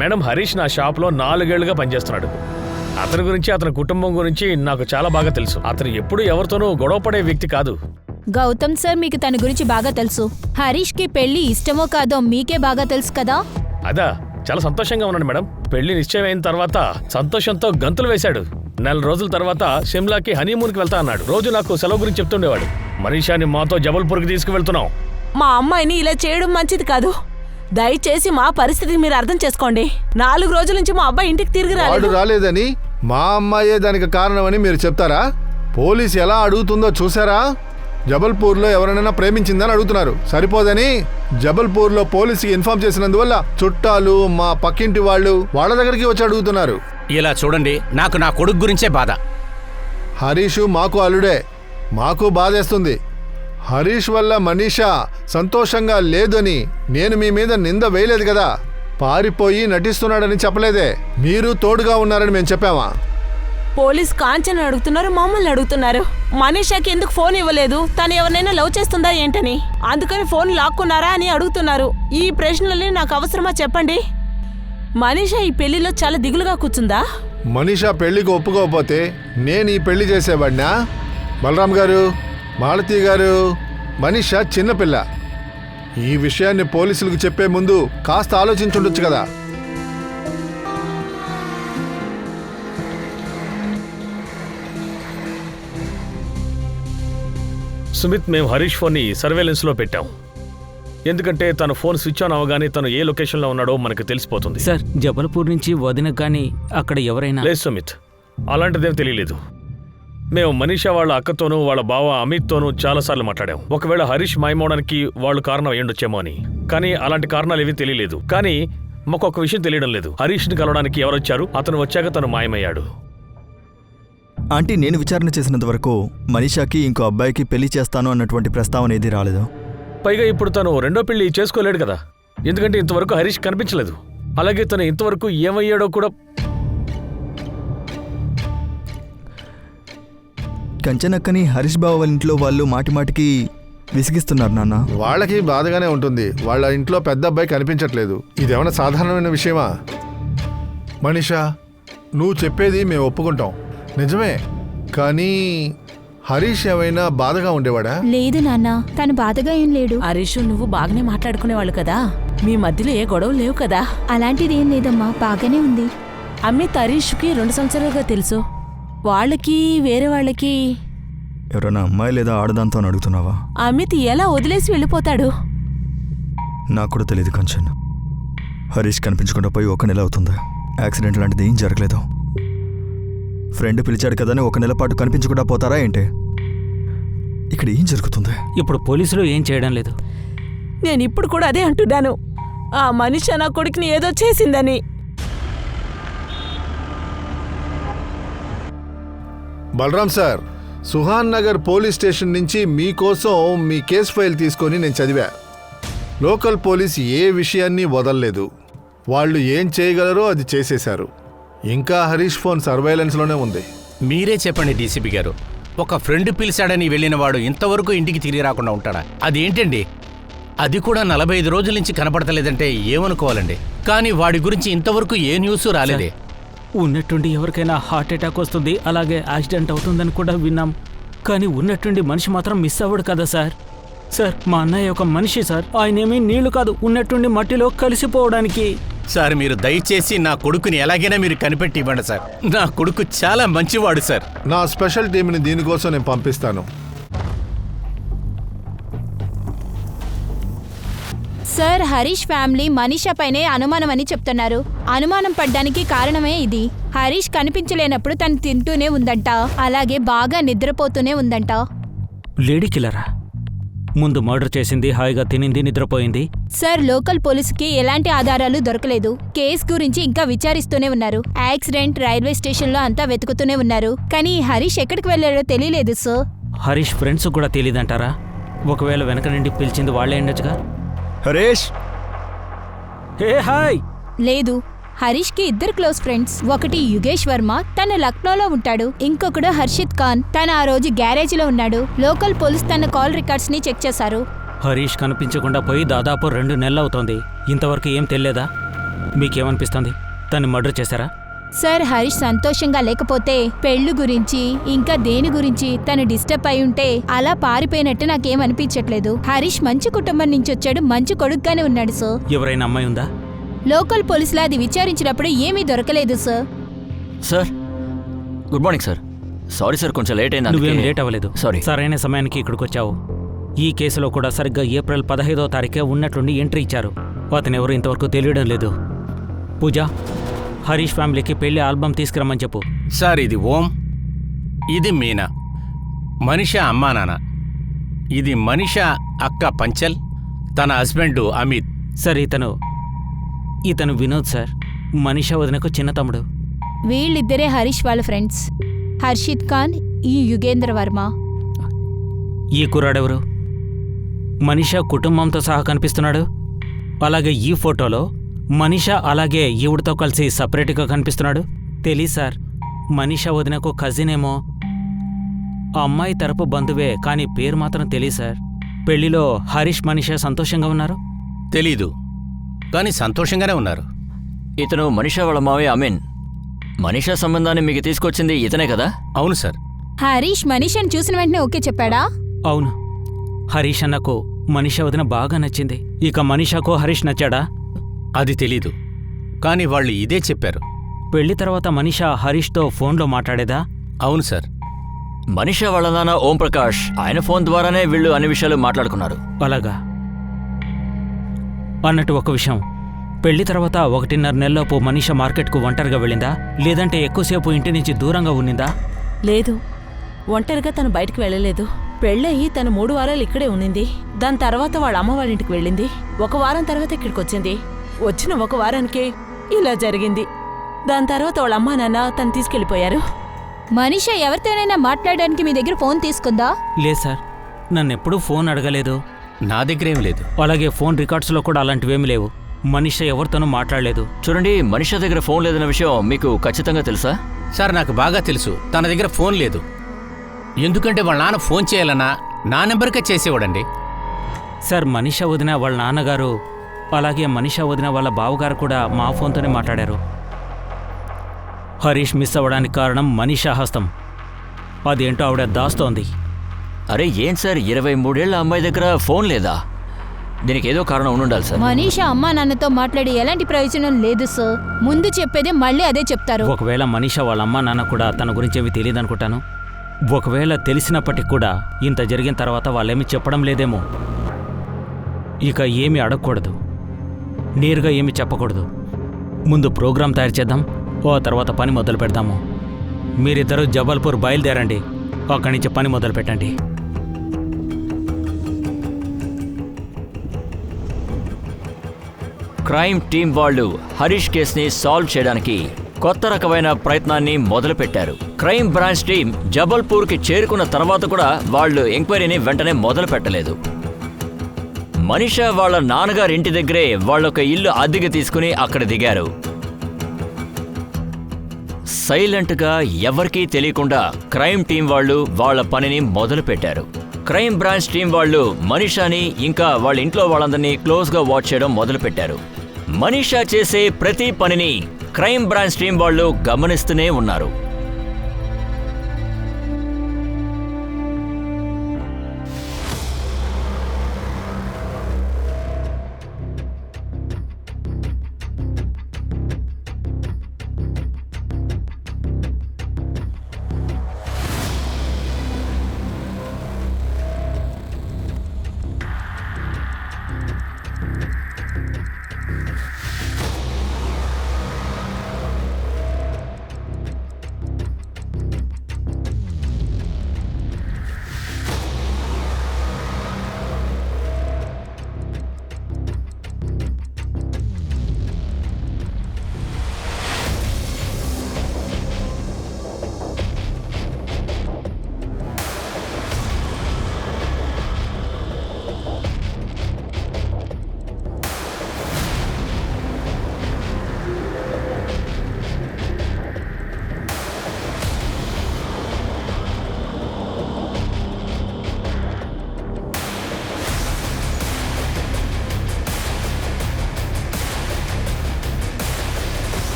మేడం, హరీష్ నా షాప్లో 4 ఏళ్లుగా పనిచేస్తున్నాడు. అతని గురించి, అతని కుటుంబం గురించి నాకు చాలా బాగా తెలుసు. అతను ఎప్పుడూ ఎవరితోనూ గొడవ పడే వ్యక్తి కాదు. గౌతమ్ సార్, మీకు తన గురించి బాగా తెలుసు. హరీష్ కి పెళ్లి ఇష్టమో కాదో మీకే బాగా తెలుసు కదా. అదా, చాలా సంతోషంగా ఉన్నాడు మేడం. పెళ్లి నిశ్చయమైన తర్వాత సంతోషంతో గంతులు వేశాడు. 4 రోజుల తర్వాత షిమ్లాకి హనీమూన్కి వెళ్తా అన్నాడు. రోజు నాకు సెలవు గురించి చెప్తుండేవాడు. మనీషాని మాతో జబల్పూర్కి తీసుకువెళ్తున్నాం. మా అమ్మాయిని ఇలా చేయడం మంచిది కాదు. దయచేసి మా పరిస్థితి మీరు అర్థం చేసుకోండి. 4 రోజుల నుంచి మా అబ్బాయి ఇంటికి తిరిగి వాడు రాలేదు. రాలేదని మా అమ్మాయే దానికి కారణమని మీరు చెప్తారా? పోలీస్ ఎలా అడుగుతుందో చూసారా? జబల్పూర్లో ఎవరైనా ప్రేమించిందని అడుగుతున్నారు. సరిపోదని జబల్పూర్లో పోలీసుకి ఇన్ఫార్మ్ చేసినందువల్ల చుట్టాలు, మా పక్కింటి వాళ్ళు వాళ్ళ దగ్గరికి వచ్చి అడుగుతున్నారు. ఇలా చూడండి, నాకు నా కొడుకు గురించే బాధ. హరీషు మాకు అల్లుడే, మాకు బాధేస్తుంది. హరీష్ వల్ల మనీషా సంతోషంగా లేదని నేను మీ మీద నింద వేయలేదు కదా. పారిపోయి నటిస్తున్నాడని చెప్పలేదే. మీరు తోడుగా ఉన్నారని మేము చెప్పామా? పోలీస్ కాంచన్ అడుగుతున్నారు, మమ్మల్ని అడుగుతున్నారు. మనీషాకి ఎందుకు ఫోన్ ఇవ్వలేదు, తను ఎవరినైనా లవ్ చేస్తుందా ఏంటని, అందుకని ఫోన్ లాక్కున్నారా అని అడుగుతున్నారు. ఈ ప్రశ్నలని నాకు అవసరమా చెప్పండి? మనీషా ఈ పెళ్లిలో చాలా దిగులుగా కూర్చుందా? మనీషా పెళ్లికి ఒప్పుకోకపోతే నేను ఈ పెళ్లి చేసేవాడినా? బలరాం గారు, మాలతీ గారు, మనీషా చిన్నపిల్ల. ఈ విషయాన్ని పోలీసులకు చెప్పే ముందు కాస్త ఆలోచించుండొచ్చు కదా. సుమిత్, మేము హరీష్ ఫోన్ని సర్వేలెన్స్లో పెట్టాం. ఎందుకంటే తన ఫోన్ స్విచ్ ఆన్ అవగానే తను ఏ లొకేషన్లో ఉన్నాడో మనకు తెలిసిపోతుంది. సార్, జబల్పూర్ నుంచి వదిన కానీ అక్కడ ఎవరైనా? లేదు సుమిత్, అలాంటిదేం తెలియలేదు. మేము మనీషా వాళ్ళ అక్కతోనూ వాళ్ళ బావ అమిత్తోనూ చాలాసార్లు మాట్లాడాం. ఒకవేళ హరీష్ మాయమవడానికి వాళ్ళు కారణం అయ్యుండొచ్చేమో అని. కానీ అలాంటి కారణాలు ఏమీ తెలియలేదు. కానీ మాకు ఒక విషయం తెలియడం లేదు, హరీష్ని కలవడానికి ఎవరొచ్చారు, అతను వచ్చాక తను మాయమయ్యాడు. ఆంటీ, నేను విచారణ చేసినంత వరకు మనీషాకి ఇంకో అబ్బాయికి పెళ్లి చేస్తాను అన్నటువంటి ప్రస్తావన ఏది రాలేదు. పైగా ఇప్పుడు తను రెండో పెళ్లి చేసుకోలేడు కదా, ఎందుకంటే ఇంతవరకు హరీష్ కనిపించలేదు. అలాగే తను ఇంతవరకు ఏమయ్యాడో కూడా. కంచనక్కని హరీష్ బావ వాళ్ళ ఇంట్లో వాళ్ళు మాటిమాటికి విసిగిస్తున్నారు నాన్న. వాళ్ళకి బాధగానే ఉంటుంది. వాళ్ళ ఇంట్లో పెద్ద అబ్బాయి కనిపించట్లేదు. ఇదేమన్నా సాధారణమైన విషయమా? మనీషా, నువ్వు చెప్పేది మేము ఒప్పుకుంటాం, నిజమే. కానీ హరీష్ ఏమైనా బాధగా ఉండేవాడా? లేదు నాన్న, తను బాధగా ఏం లేడు. హరీష్ నువ్వు బాగానే మాట్లాడుకునేవాళ్ళు కదా, మీ మధ్యలో ఏ గొడవలు లేవు కదా? అలాంటిది ఏం లేదమ్మా, బాగానే ఉంది. అమిత్ హరీష్కి 2 సంవత్సరాలుగా తెలుసు. వాళ్ళకి వేరే వాళ్ళకి ఎవరైనా అమ్మాయి లేదా ఆడదాంతో అని అడుగుతున్నావా? అమిత్ ఎలా వదిలేసి వెళ్ళిపోతాడు? నాకు కూడా తెలియదు కంచన్. హరీష్ కనిపించకుండా పోయి 1 నెల అవుతుంది. యాక్సిడెంట్ లాంటిది ఏం జరగలేదు. ఫ్రెండ్ పిలిచాడు కదని 1 నెల పాటు కనిపించకుండా పోతారా ఏంటి? ఇక్కడ ఏం జరుగుతుంది? ఇప్పుడు పోలీసులు ఏం చేయడం లేదు. నేను ఇప్పుడు కూడా అదే అంటున్నాను, ఆ మనిషి నా కొడుకుని ఏదో చేసిందని. Balaram sir, Suhan Nagar police station నుంచి మీకోసం మీ కేసు ఫైల్ తీసుకొని నేను చదివా. లోకల్ పోలీస్ ఏ విషయాన్ని వదలలేదు. వాళ్ళు ఏం చేయగలరో అది చేసేశారు. ఇంకా హరీష్ ఫోన్ సర్వైలెన్స్లోనే ఉంది. మీరే చెప్పండి డీసీపీ గారు, ఒక ఫ్రెండ్ పిలిచాడని వెళ్ళినవాడు ఇంతవరకు ఇంటికి తిరిగి రాకుండా ఉంటాడా? అదేంటండి, అది కూడా 45 రోజుల నుంచి కనపడతలేదంటే ఏమనుకోవాలండి? కానీ వాడి గురించి ఇంతవరకు ఏ న్యూస్ రాలేదే. ఉన్నట్టుండి ఎవరికైనా హార్ట్ అటాక్ వస్తుంది, అలాగే యాక్సిడెంట్ అవుతుందని కూడా విన్నాం. కానీ ఉన్నట్టుండి మనిషి మాత్రం మిస్ అవ్వడు కదా సార్. సార్, మా అన్నయ్య ఒక మనిషి సార్, ఆయనేమీ నీళ్లు కాదు, ఉన్నట్టుండి మట్టిలో కలిసిపోవడానికి. సార్, మీరు దయచేసి నా కొడుకుని ఎలాగైనా మీరు కనిపెట్టి ఇవ్వండి సార్. నా కొడుకు చాలా మంచివాడు సార్. నా స్పెషల్ టీంని దీనికోసం నేను పంపిస్తాను. సార్, హరీష్ ఫ్యామిలీ మనీషా పైనే అనుమానం అని చెప్తున్నారు. అనుమానం పడ్డానికి కారణమే ఇది. హరీష్ కనిపించలేనప్పుడు తను తింటూనే ఉందంట, అలాగే బాగా నిద్రపోతూనే ఉందంట. లేడీ కిల్లరా? ముందు మర్డర్ చేసింది, హాయిగా తినింది, నిద్రపోయింది. సార్, లోకల్ పోలీసుకి ఎలాంటి ఆధారాలు దొరకలేదు. కేసు గురించి ఇంకా విచారిస్తూనే ఉన్నారు. యాక్సిడెంట్, రైల్వే స్టేషన్లో అంతా వెతుకుతూనే ఉన్నారు. కానీ హరీష్ ఎక్కడికి వెళ్ళాడో తెలియలేదు సార్. హరీష్ ఫ్రెండ్స్ కూడా తెలియదంటారా? ఒకవేళ వెనక నుండి పిలిచింది వాళ్లే ఉండొచ్చుగా. హరీష్! Hey hi! లేదు, హరీష్కి 2 క్లోజ్ ఫ్రెండ్స్. ఒకటి యుగేష్ వర్మ, తను లక్నోలో ఉంటాడు. ఇంకొకడు హర్షిత్ ఖాన్, తను ఆ రోజు గ్యారేజ్లో ఉన్నాడు. లోకల్ పోలీస్ తన కాల్ రికార్డ్స్ ని చెక్ చేశారు. హరీష్ కనిపించకుండా పోయి దాదాపు 2 నెలలవుతోంది. ఇంతవరకు ఏం తెలియదా? మీకేమనిపిస్తుంది? తను మర్డర్ చేశారా? సార్, హరీష్ సంతోషంగా లేకపోతే పెళ్లి గురించి ఇంకా దేని గురించి తను డిస్టర్బ్ అయి ఉంటే అలా పారిపోయినట్టు నాకేమనిపించట్లేదు. హరీష్ మంచి కుటుంబం నుంచి వచ్చాడు, మంచి కొడుకుగానే ఉన్నాడు సార్. ఎవరైనా అమ్మాయి ఉందా? లోకల్ పోలీసులు అది విచారించినప్పుడు ఏమీ దొరకలేదు sir. Sir, good morning sir. Sorry sir, కొంచెం లేట్ అయింది. నువ్వేం లేట్ అవ్వలేదు. సారీ. సరైన సమయానికి ఇక్కడికి వచ్చావు. ఈ కేసులో కూడా సరిగ్గా ఏప్రిల్ 15వ తారీఖే ఉన్నట్లుండి ఎంట్రీ ఇచ్చారు. అతనెవరో ఇంతవరకు తెలియడం లేదు. పూజ, హరీష్ ఫ్యామిలీకి పెళ్లి ఆల్బమ్ తీసుకురమ్మని చెప్పు. సార్, ఇది ఓం, ఇది మీనా, మనీషా అమ్మా నాన్న. ఇది మనీషా అక్క పంచల్, తన హస్బెండ్ అమిత్. సార్, ఇతను వినోద్ సార్, మనీషా వదినకు చిన్న తమ్ముడు. వీళ్ళిద్దరే హరీష్ వాళ్ళ ఫ్రెండ్స్. హర్షిత్ ఖాన్, ఈ యుగేంద్ర వర్మ. ఈ కుర్రాడెవరు? మనీషా కుటుంబంతో సహా కనిపిస్తున్నాడు. అలాగే ఈ ఫోటోలో మనీషా అలాగే ఈవిడతో కలిసి సపరేట్గా కనిపిస్తున్నాడు. తెలీదు సార్, మనీషా వదినకు కజిన్ ఏమో. ఆ అమ్మాయి తరపు బంధువే, కానీ పేరు మాత్రం తెలీదు సార్. పెళ్లిలో హరీష్ మనీషా సంతోషంగా ఉన్నారు. తెలీదు, కానీ సంతోషంగానే ఉన్నారు. ఇతను మనీషా వాళ్ళ మావయ్య అమీన్. మనీషా సంబంధాన్ని మీకు తీసుకొచ్చింది ఇతనే కదా? అవును సార్. హరీష్ మనీషాని చూసిన వెంటనే ఓకే చెప్పాడా? అవును, హరీష్ అన్నకు మనీషా వదిన బాగా నచ్చింది. ఇక మనీషాకు హరీష్ నచ్చాడా? అది తెలీదు, కానీ వాళ్ళు ఇదే చెప్పారు. పెళ్లి తర్వాత మనీషా హరీష్తో ఫోన్లో మాట్లాడేదా? అవును సార్. మనీషా వాళ్ళ నాన్న ఓం ప్రకాష్, ఆయన ఫోన్ ద్వారానే వీళ్ళు అన్ని విషయాలు మాట్లాడుకున్నారు. అలాగా. అన్నట్టు ఒక విషయం, పెళ్లి తర్వాత 1.5 నెలలోపు మనీషా మార్కెట్కు ఒంటరిగా వెళ్ళిందా, లేదంటే ఎక్కువసేపు ఇంటి నుంచి దూరంగా ఉన్నిందా? లేదు, ఒంటరిగా తను బయటికి వెళ్ళలేదు. పెళ్ళయి తను 3 వారాలు ఇక్కడే ఉన్నింది. దాని తర్వాత వాళ్ళ అమ్మ వాళ్ళ ఇంటికి వెళ్ళింది. 1 వారం తర్వాత ఇక్కడికి వచ్చింది. వచ్చిన 1 వారానికే ఇలా జరిగింది. దాని తర్వాత వాళ్ళ అమ్మా నాన్న తను తీసుకెళ్లిపోయారు. మనీషా ఎవరితోనైనా మాట్లాడడానికి మీ దగ్గర ఫోన్ తీసుకుందా? లేదు సార్, నన్నెప్పుడూ ఫోన్ అడగలేదు. నా దగ్గరేం లేదు. అలాగే ఫోన్ రికార్డ్స్లో కూడా అలాంటివేమీ లేవు. మనీషా ఎవరితోనూ మాట్లాడలేదు. చూడండి, మనీషా దగ్గర ఫోన్ లేదన్న విషయం మీకు ఖచ్చితంగా తెలుసా? సార్, నాకు బాగా తెలుసు తన దగ్గర ఫోన్ లేదు. ఎందుకంటే వాళ్ళ నాన్న ఫోన్ చేయాలన్నా నా నెంబర్కే చేసేవాడండి. సార్, మనీషా వదిన వాళ్ళ నాన్నగారు, అలాగే మనీషా వదిన వాళ్ళ బావగారు కూడా మా ఫోన్తోనే మాట్లాడారు. హరీష్ మిస్ అవ్వడానికి కారణం మనీషా హస్తం. అదేంటో ఆవిడ దాస్తోంది. అరే ఏం సార్, 23 ఏళ్ల అమ్మాయి దగ్గర ఫోన్ లేదా? దీనికి ఏదో కారణం ఉండాలి సార్. మనీషా అమ్మా నాన్నతో మాట్లాడి ఎలాంటి ప్రయోజనం లేదు సార్. ముందు చెప్పేదే మళ్ళీ అదే చెప్తారు. ఒకవేళ మనీషా వాళ్ళ అమ్మా నాన్న కూడా తన గురించి ఏమీ తెలియదనుకుంటాను. ఒకవేళ తెలిసినప్పటికి కూడా ఇంత జరిగిన తర్వాత వాళ్ళేమీ చెప్పడం లేదేమో. ఇక ఏమీ అడగకూడదు, నేరుగా ఏమీ చెప్పకూడదు. ముందు ప్రోగ్రాం తయారు చేద్దాం, ఓ తర్వాత పని మొదలు పెడదాము. మీరిద్దరూ జబల్పూర్ బయలుదేరండి, అక్కడి నుంచి పని మొదలు పెట్టండి. క్రైమ్ టీం వాళ్ళు హరీష్ కేసుని సాల్వ్ చేయడానికి కొత్త రకమైన ప్రయత్నాన్ని మొదలుపెట్టారు. క్రైమ్ బ్రాంచ్ టీం జబల్పూర్కి చేరుకున్న తర్వాత కూడా వాళ్ళు ఎంక్వైరీని వెంటనే మొదలు పెట్టలేదు. మనీషా వాళ్ళ నాన్నగారి ఇంటి దగ్గరే వాళ్ళొక ఇల్లు అద్దెకి తీసుకుని అక్కడ దిగారు. సైలెంట్గా ఎవరికీ తెలియకుండా క్రైమ్ టీం వాళ్ళు వాళ్ళ పనిని మొదలు పెట్టారు. క్రైమ్ బ్రాంచ్ టీం వాళ్ళు మనీషాని ఇంకా వాళ్ళ ఇంట్లో వాళ్ళందరినీ క్లోజ్గా వాచ్ చేయడం మొదలుపెట్టారు. మనీషా చేసే ప్రతి పనిని క్రైమ్ బ్రాంచ్ టీం వాళ్ళు గమనిస్తూనే ఉన్నారు.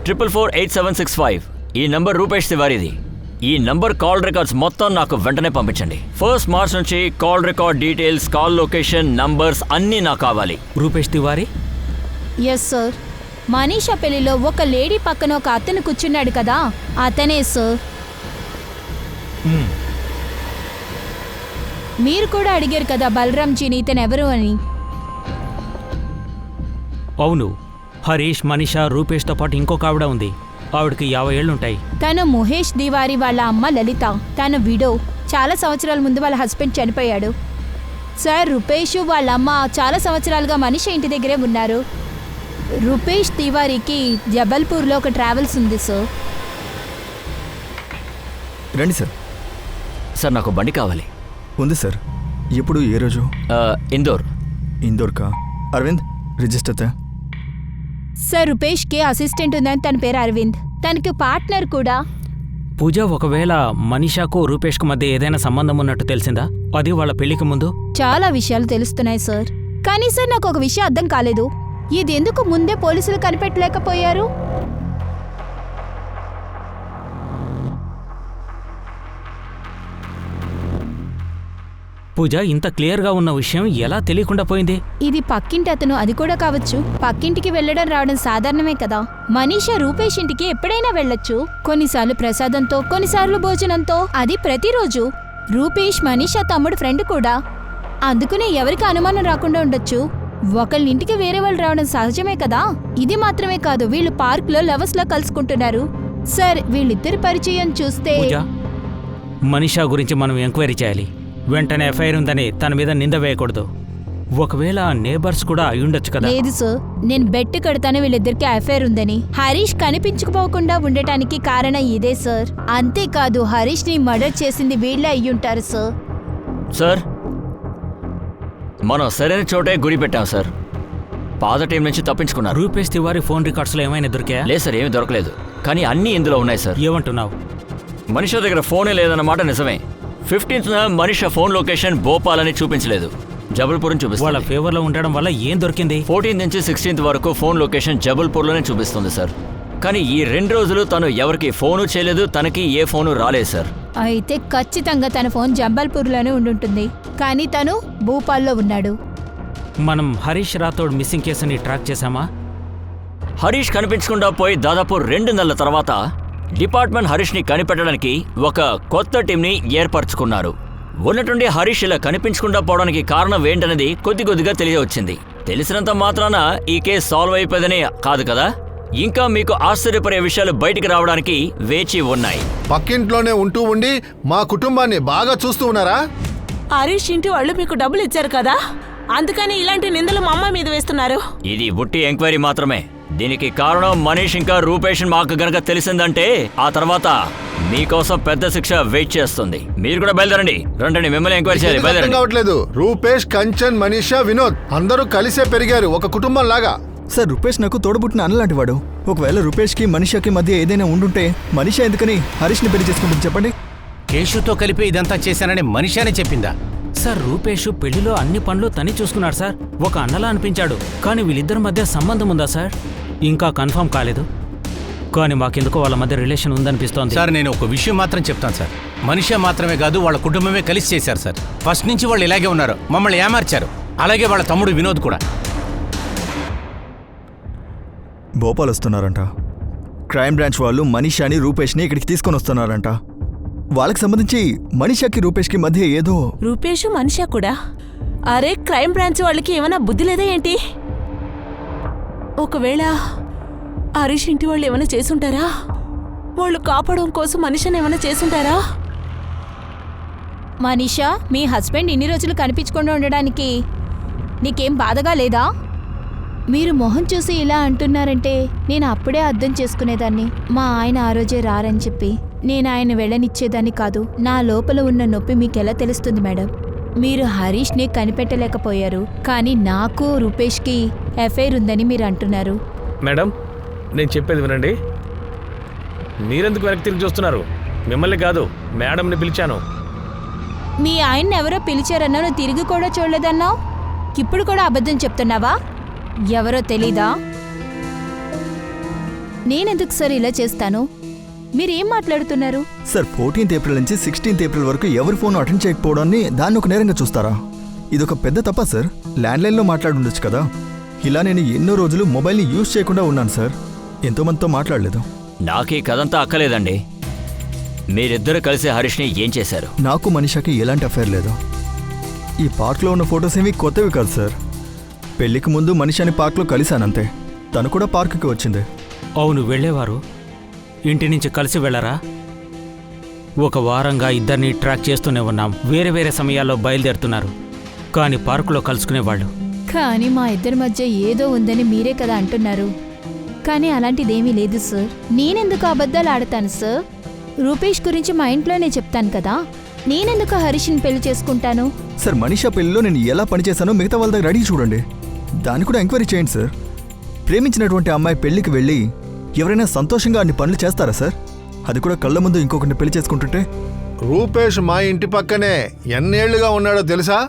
ట్రిపుల్ 48765 ఈ నంబర్ రూపేష్ తివారీది. ఈ నంబర్ కాల్ రికార్డ్స్ మొత్తం నాకు వెంటనే పంపించండి. 1 మార్చ్ నుంచి call record details, call location, numbers అన్నీ నాకు కావాలి. రూపేష్ తివారీ? Yes sir. మనీషా పెళ్లిలో ఒక లేడీ పక్కన ఒక అతను కూర్చున్నాడు కదా, అతనే సార్. మీరు కూడా అడిగారు కదా బలరాంజీని ఇతను ఎవరు అని. అవును, హరీష్, మనీషా, రూపేష్తో పాటు ఇంకొక ఆవిడ ఉంది. ఆవిడకి 50 ఏళ్లుంటాయి. తను మహేష్ తివారీ వాళ్ళ అమ్మ లలిత. తను విడో. చాలా సంవత్సరాల ముందు వాళ్ళ హస్బెండ్ చనిపోయాడు. సార్, రూపేష్ వాళ్ళ అమ్మ చాలా సంవత్సరాలుగా మనిషి ఇంటి దగ్గరే ఉన్నారు. రూపేష్ తివారీకి జబల్పూర్లో ఒక ట్రావెల్స్ ఉంది సార్. రండి సార్. సార్ నాకు బండి కావాలి. ఉంది సార్. ఎప్పుడు, ఏ రోజు? ఇందోర్. ఇందోర్కా? అరవింద్, రిజిస్టర్ తే. సార్, రూపేష్కి అసిస్టెంట్ ఉందని తన పేరు అరవింద్. తనకి పార్ట్నర్ కూడా. పూజ, ఒకవేళ మనీషాకు రూపేష్కు మధ్య ఏదైనా సంబంధం ఉన్నట్టు తెలిసిందా? అది వాళ్ళ పెళ్లికి ముందు? చాలా విషయాలు తెలుస్తున్నాయి సార్. కానీ సార్, నాకు ఒక విషయం అర్థం కాలేదు. ఇది ఎందుకు ముందే పోలీసులు కనిపెట్టలేకపోయారు? పూజ, ఇంత క్లియర్గా ఉన్న విషయం ఎలా తెలియకుండా పోయింది? ఇది పక్కింటి అతను, అది కూడా కావచ్చు. పక్కింటికి వెళ్ళడం రావడం సాధారణమే కదా. మనీషా రూపేష్ ఇంటికి ఎప్పుడైనా వెళ్ళొచ్చు. కొన్నిసార్లు ప్రసాదంతో, కొన్నిసార్లు భోజనంతో. అది ప్రతిరోజు. రూపేష్ మనీషా తమ్ముడు ఫ్రెండ్ కూడా. అందుకనే ఎవరికి అనుమానం రాకుండా ఉండొచ్చు. ఒకళ్ళ ఇంటికి వేరే వాళ్ళు రావడం సహజమే కదా. ఇది మాత్రమే కాదు, వీళ్ళు పార్క్లో లవర్స్లా కలుసుకుంటున్నారు. సార్, వీళ్ళిద్దరి పరిచయం చూస్తే... పూజ, మనీషా గురించి మనం ఎంక్వైరీ చేయాలి. వెంటనే ఎఫ్ఐఆర్ ఉందని తన మీద నింద వేయకూడదు. ఒకవేళ నేబర్స్ కూడా అయ్యుండొచ్చు కదా. లేదు సార్, నేను బెట్ కడతాను వీళ్ళిద్దరికి అఫైర్ ఉందని. హరీష్ కనిపించకపోకుండా ఉండటానికి కారణం ఇదే సార్. అంతేకాదు, హరీష్ ని మర్డర్ చేసింది వీళ్ళే అయ్యుంటారు సార్. సార్, మనం సరైన చోటే గురి పెట్టాం సార్. పాత టీం నుంచి తప్పించుకున్నారు. రూపేష్ తివారీ ఫోన్ రికార్డ్స్లో ఏమైనా దొరికాయా? లేదు సార్, ఏమీ దొరకలేదు. కానీ అన్నీ ఇందులో ఉన్నాయి సార్. ఏమంటున్నావు? మనీషా దగ్గర ఫోనే లేదన్నమాట నిజమే. 15th Manisha phone location Bhopal అని చూపించలేదు, జబల్పూర్ అని వాళ్ళ చూపిస్తుంది. ఫేవర్లో ఉండడం వల్ల ఏం దొరికింది? 14th నుంచి 16th వరకు ఫోన్ లొకేషన్ జబల్పూర్లోనే చూపిస్తుంది సార్. కానీ ఈ 2 రోజులు తను ఎవరికి ఫోను చేయలేదు, తనకి ఏ ఫోను రాలేదు సార్. అయితే ఖచ్చితంగా తన ఫోన్ జంబల్పూర్లోనే ఉండుంటుంది. కానీ తను భూపాల్లో ఉన్నాడు. మనం హరీష్ రాథోడ్ మిస్సింగ్ కేసుని ట్రాక్ చేశామా? హరీష్ కనిపించకుండా పోయి దాదాపు 2 నెలల తర్వాత డిపార్ట్మెంట్ హరీష్ని కనిపెట్టడానికి ఒక కొత్త టీంని ఏర్పరచుకున్నారు. ఉన్నట్టుండి హరీష్ ఇలా కనిపించకుండా పోవడానికి కారణం ఏంటనేది కొద్దిగా తెలియవచ్చింది. తెలిసినంత మాత్రాన ఈ కేసు సాల్వ్ అయిపోయిందని కాదు కదా. ఇంకా మీకు ఆశ్చర్యపడే విషయాలు బయటికి రావడానికి వేచి ఉన్నాయి. పక్కింట్లోనే ఉంటూ ఉండి మా కుటుంబాన్ని బాగా చూస్తూ ఉన్నారా? హరీష్ ఇంటి వాళ్ళు మీకు డబ్బులు ఇచ్చారు కదా, అందుకని ఇలాంటి నిందలు మా అమ్మ మీద వేస్తున్నారు. ఇది ఉట్టి ఎంక్వైరీ మాత్రమే. దీనికి కారణం మనీష్ ఇంకా రూపేష్ మాకు గనక తెలిసిందంటే ఆ తర్వాత మీకోసం పెద్ద శిక్ష వెయిట్ చేస్తుంది. మీరు కూడా బయలుదేరండి. రండి, మిమ్మల్ని ఎంక్వైరీ చేయాలి. అర్థం బయలుదేరండి. కావట్లేదు. రూపేష్, కంచన్, మనీషా, వినోద్ అందరూ కలిసే పెరిగారు, ఒక కుటుంబం లాగా. సార్, రూపేష్ నాకు తోడబుట్టిన అన్నలాంటి వాడు. ఒకవేళ రూపేష్కి మనీషాకి మధ్య ఏదైనా ఉండుంటే మనీషా ఎందుకని హరీష్ని పెళ్లి చేసుకుంటుంది చెప్పండి? కేశుతో కలిపి ఇదంతా చేశానని మనీషానే చెప్పిందా? సార్, రూపేష్ పెళ్లిలో అన్ని పనులు తని చూసుకున్నాడు సార్. ఒక అన్నలా అనిపించాడు. కానీ వీళ్ళిద్దరి మధ్య సంబంధం ఉందా సార్? ఇంకా కన్ఫర్మ్ కాలేదు. కానీ మాకెందుకో వాళ్ళ మధ్య రిలేషన్ ఉందనిపిస్తోంది. సార్, నేను ఒక విషయం మాత్రం చెప్తాను సార్. మనీషా మాత్రమే కాదు, వాళ్ళ కుటుంబమే కలిసి చేశారు సార్. ఫస్ట్ నుంచి వాళ్ళు ఇలాగే ఉన్నారు, మమ్మల్ని ఏమార్చారు. అలాగే వాళ్ళ తమ్ముడు వినోద్ కూడా. భోపాల్ వస్తున్నారంట. క్రైమ్ బ్రాంచ్ వాళ్ళు మనీషాని, రూపేష్ని ఇక్కడికి తీసుకొని వస్తున్నారంట. వాళ్ళకి సంబంధించి మనీషాకి, రూపేష్కి మధ్య ఏదో... రూపేష్, మనీషా కూడా? అరే, క్రైమ్ బ్రాంచ్ వాళ్ళకి ఏమైనా బుద్ధి లేదా ఏంటి? ఒకవేళ హరీష్ ఇంటి వాళ్ళు ఏమైనా చేసుంటారా? వాళ్ళు కాపాడడం కోసం మనీషాని ఏమైనా చేసుంటారా? మనీషా, మీ హస్బెండ్ ఇన్ని రోజులు కనిపించకుండా ఉండడానికి నీకేం బాధగా లేదా? మీరు మొహం చూసి ఇలా అంటున్నారంటే నేను అప్పుడే అర్థం చేసుకునేదాన్ని. మా ఆయన ఆ రోజే రారని చెప్పి నేను ఆయన వెళ్ళనిచ్చేదాన్ని కాదు. నా లోపల ఉన్న నొప్పి మీకెలా తెలుస్తుంది మేడం? మీరు హరీష్ని కనిపెట్టలేకపోయారు, కానీ నాకు రూపేష్కి అఫైర్ ఉందని మీరు అంటున్నారు. మేడం, నేను చెప్పేది వినండి. మీరెందుకు వెనక్కి తిరిగి చూస్తున్నారు? మిమ్మల్ని కాదు, మేడంని పిలిచాను. మీ ఆయన్ని ఎవరో పిలిచారన్నా నువ్వు తిరిగి కూడా చూడలేదన్నావు. ఇప్పుడు కూడా అబద్ధం చెప్తున్నావా? ఎవరో తెలీదా? నేనెందుకు సార్ ఇలా చేస్తాను? మీరేం మాట్లాడుతున్నారు? సార్, 14th ఏప్రిల్ నుంచి 16th ఏప్రిల్ వరకు ఎవరి ఫోన్ అటెండ్ చేయకపోవడాన్ని దాన్ని ఒక నేరంగా చూస్తారా? ఇదొక పెద్ద తప్ప సార్. ల్యాండ్లైన్లో మాట్లాడుండొచ్చు కదా. ఇలా నేను ఎన్నో రోజులు మొబైల్ని యూజ్ చేయకుండా ఉన్నాను సార్. ఎంతోమందితో మాట్లాడలేదు. నాకు ఈ కథంతా అక్కలేదండి. మీరిద్దరు కలిసి హరీష్ని ఏం చేశారు? నాకు మనీషాకి ఎలాంటి అఫైర్ లేదు. ఈ పార్క్లో ఉన్న ఫొటోస్ ఏమీ కొత్తవి కాదు సార్. పెళ్లికి ముందు మనిషిని పార్క్లో కలిశానంతే. తను కూడా పార్కుకి వచ్చింది. అవును, వెళ్ళేవారు. ఇంటి నుంచి కలిసి వెళ్ళరా? ఒక వారంగా ఇద్దరిని ట్రాక్ చేస్తూనే ఉన్నాం. వేరే వేరే సమయాల్లో బయలుదేరుతున్నారు, కానీ పార్కులో కలుసుకునేవాళ్ళు. కానీ మా ఇద్దరి మధ్య ఏదో ఉందని మీరే కదా అంటున్నారు. కానీ అలాంటిదేమీ లేదు సార్. నేనెందుకు అబద్ధాలు ఆడతాను సార్? రూపేష్ గురించి మా ఇంట్లోనే చెప్తాను కదా. నేనెందుకు హరీష్ని పెళ్లి చేసుకుంటాను? సార్, మనీషా పెళ్లిలో నేను ఎలా పనిచేశానో మిగతా వాళ్ళ దగ్గర అడిగి చూడండి. దాన్ని కూడా ఎంక్వైరీ చేయండి సార్. ప్రేమించినటువంటి అమ్మాయి పెళ్లికి వెళ్ళి ఎవరైనా సంతోషంగా అన్ని పనులు చేస్తారా సార్? అది కూడా కళ్ళ ముందు ఇంకొకరిని పెళ్లి చేసుకుంటుంటే. రూపేష్ మా ఇంటి పక్కనే ఎన్నేళ్లుగా ఉన్నాడో తెలుసా?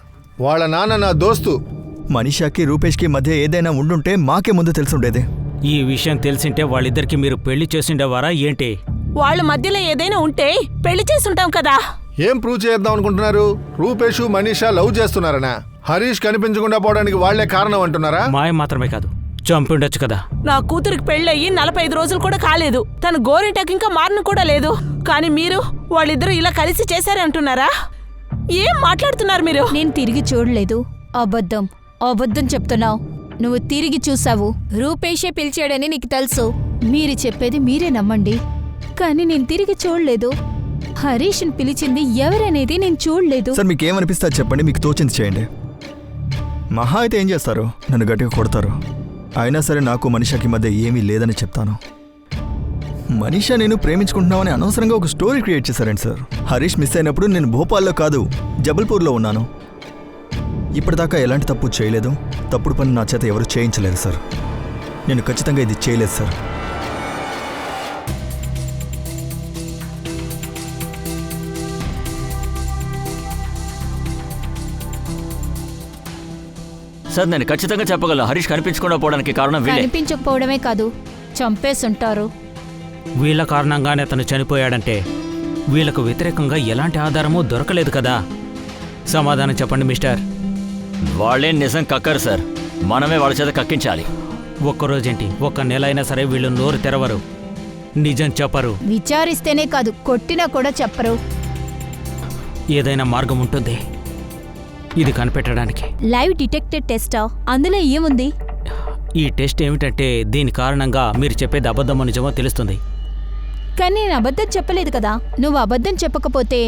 వాళ్ళ నాన్న నా దోస్తు. మనీషాకి రూపేష్కి మధ్య ఏదైనా ఉండుంటే మాకే ముందు తెలుసుండేది. ఈ విషయం తెలిసింటే వాళ్ళిద్దరికి మీరు పెళ్లి చేసిండేవారా ఏంటి? వాళ్ళ మధ్యలో ఏదైనా ఉంటే పెళ్లి చేసుంటాం కదా. ఏం ప్రూవ్ చేద్దాం అనుకుంటున్నారు? రూపేష్ మనీషా లవ్ చేస్తున్నారనా? హరీష్ కనిపించకుండా పోవడానికి వాళ్లే కారణం అంటున్నారా? మాయ మాత్రమే కాదు, చంపిండొచ్చు కదా. నా కూతురికి పెళ్ళయి 45 రోజులు కూడా కాలేదు. తన గోరింటకి ఇంకా మారను కూడా లేదు. కానీ మీరు వాళ్ళిద్దరూ ఇలా కలిసి చేశారే అంటున్నారా? ఏం మాట్లాడుతున్నారు మీరు? నేను తిరిగి చూడలేదు. అబద్ధం అబద్ధం చెప్తున్నావు. నువ్వు తిరిగి చూసావు. రూపేషే పిలిచాడని నీకు తెలుసు. మీరు చెప్పేది మీరే నమ్మండి, కానీ నేను తిరిగి చూడలేదు. హరీష్ని పిలిచింది ఎవరనేది నేను చూడలేదు. సార్, మీకేమనిపిస్తే అది చెప్పండి. మీకు తోచింది చేయండి. మహా అయితే ఏం చేస్తారు? నన్ను గట్టిగా కొడతారు. అయినా సరే నాకు మనీషాకి మధ్య ఏమీ లేదని చెప్తాను. మనీషా నేను ప్రేమించుకుంటున్నామని అనవసరంగా ఒక స్టోరీ క్రియేట్ చేశారండి సార్. హరీష్ మిస్ అయినప్పుడు నేను భోపాల్లో కాదు, జబల్పూర్లో ఉన్నాను. ఇప్పటిదాకా ఎలాంటి తప్పు చేయలేదు. తప్పుడు పని నా చేత ఎవరు చేయించలేదు సార్. నేను ఖచ్చితంగా ఇది చేయలేదు సార్. సార్, నేను ఖచ్చితంగా చెప్పగలను. హరీష్ కనిపించకుండా పోవడానికి కారణం వీళ్ళే. కనిపించకపోవడమే కాదు, చంపేసుంటారు. వీళ్ళ కారణంగానే అతను చనిపోయాడంటే వీళ్ళకు వ్యతిరేకంగా ఎలాంటి ఆధారమూ దొరకలేదు కదా. సమాధానం చెప్పండి మిస్టర్. వాళ్ళేం నిజం కక్కరు సార్. మనమే వాళ్ళ చేత కక్కించాలి. ఒక్కరోజేంటి, ఒక్క నెల అయినా సరే వీళ్ళు నోరు తెరవరు, నిజం చెప్పరు. విచారిస్తేనే కాదు, కొట్టినా కూడా చెప్పరు. ఏదైనా మార్గం ఉంటుంది ఇది కనిపెట్టడానికి. Live detector టెస్టా? అందులో ఏముంది? ఈ టెస్ట్ ఏమిటంటే దీని కారణంగా మీరు చెప్పేది అబద్ధమో నిజమో తెలుస్తుంది. కానీ నేను అబద్ధం చెప్పలేదు కదా. నువ్వు అబద్ధం చెప్పకపోతే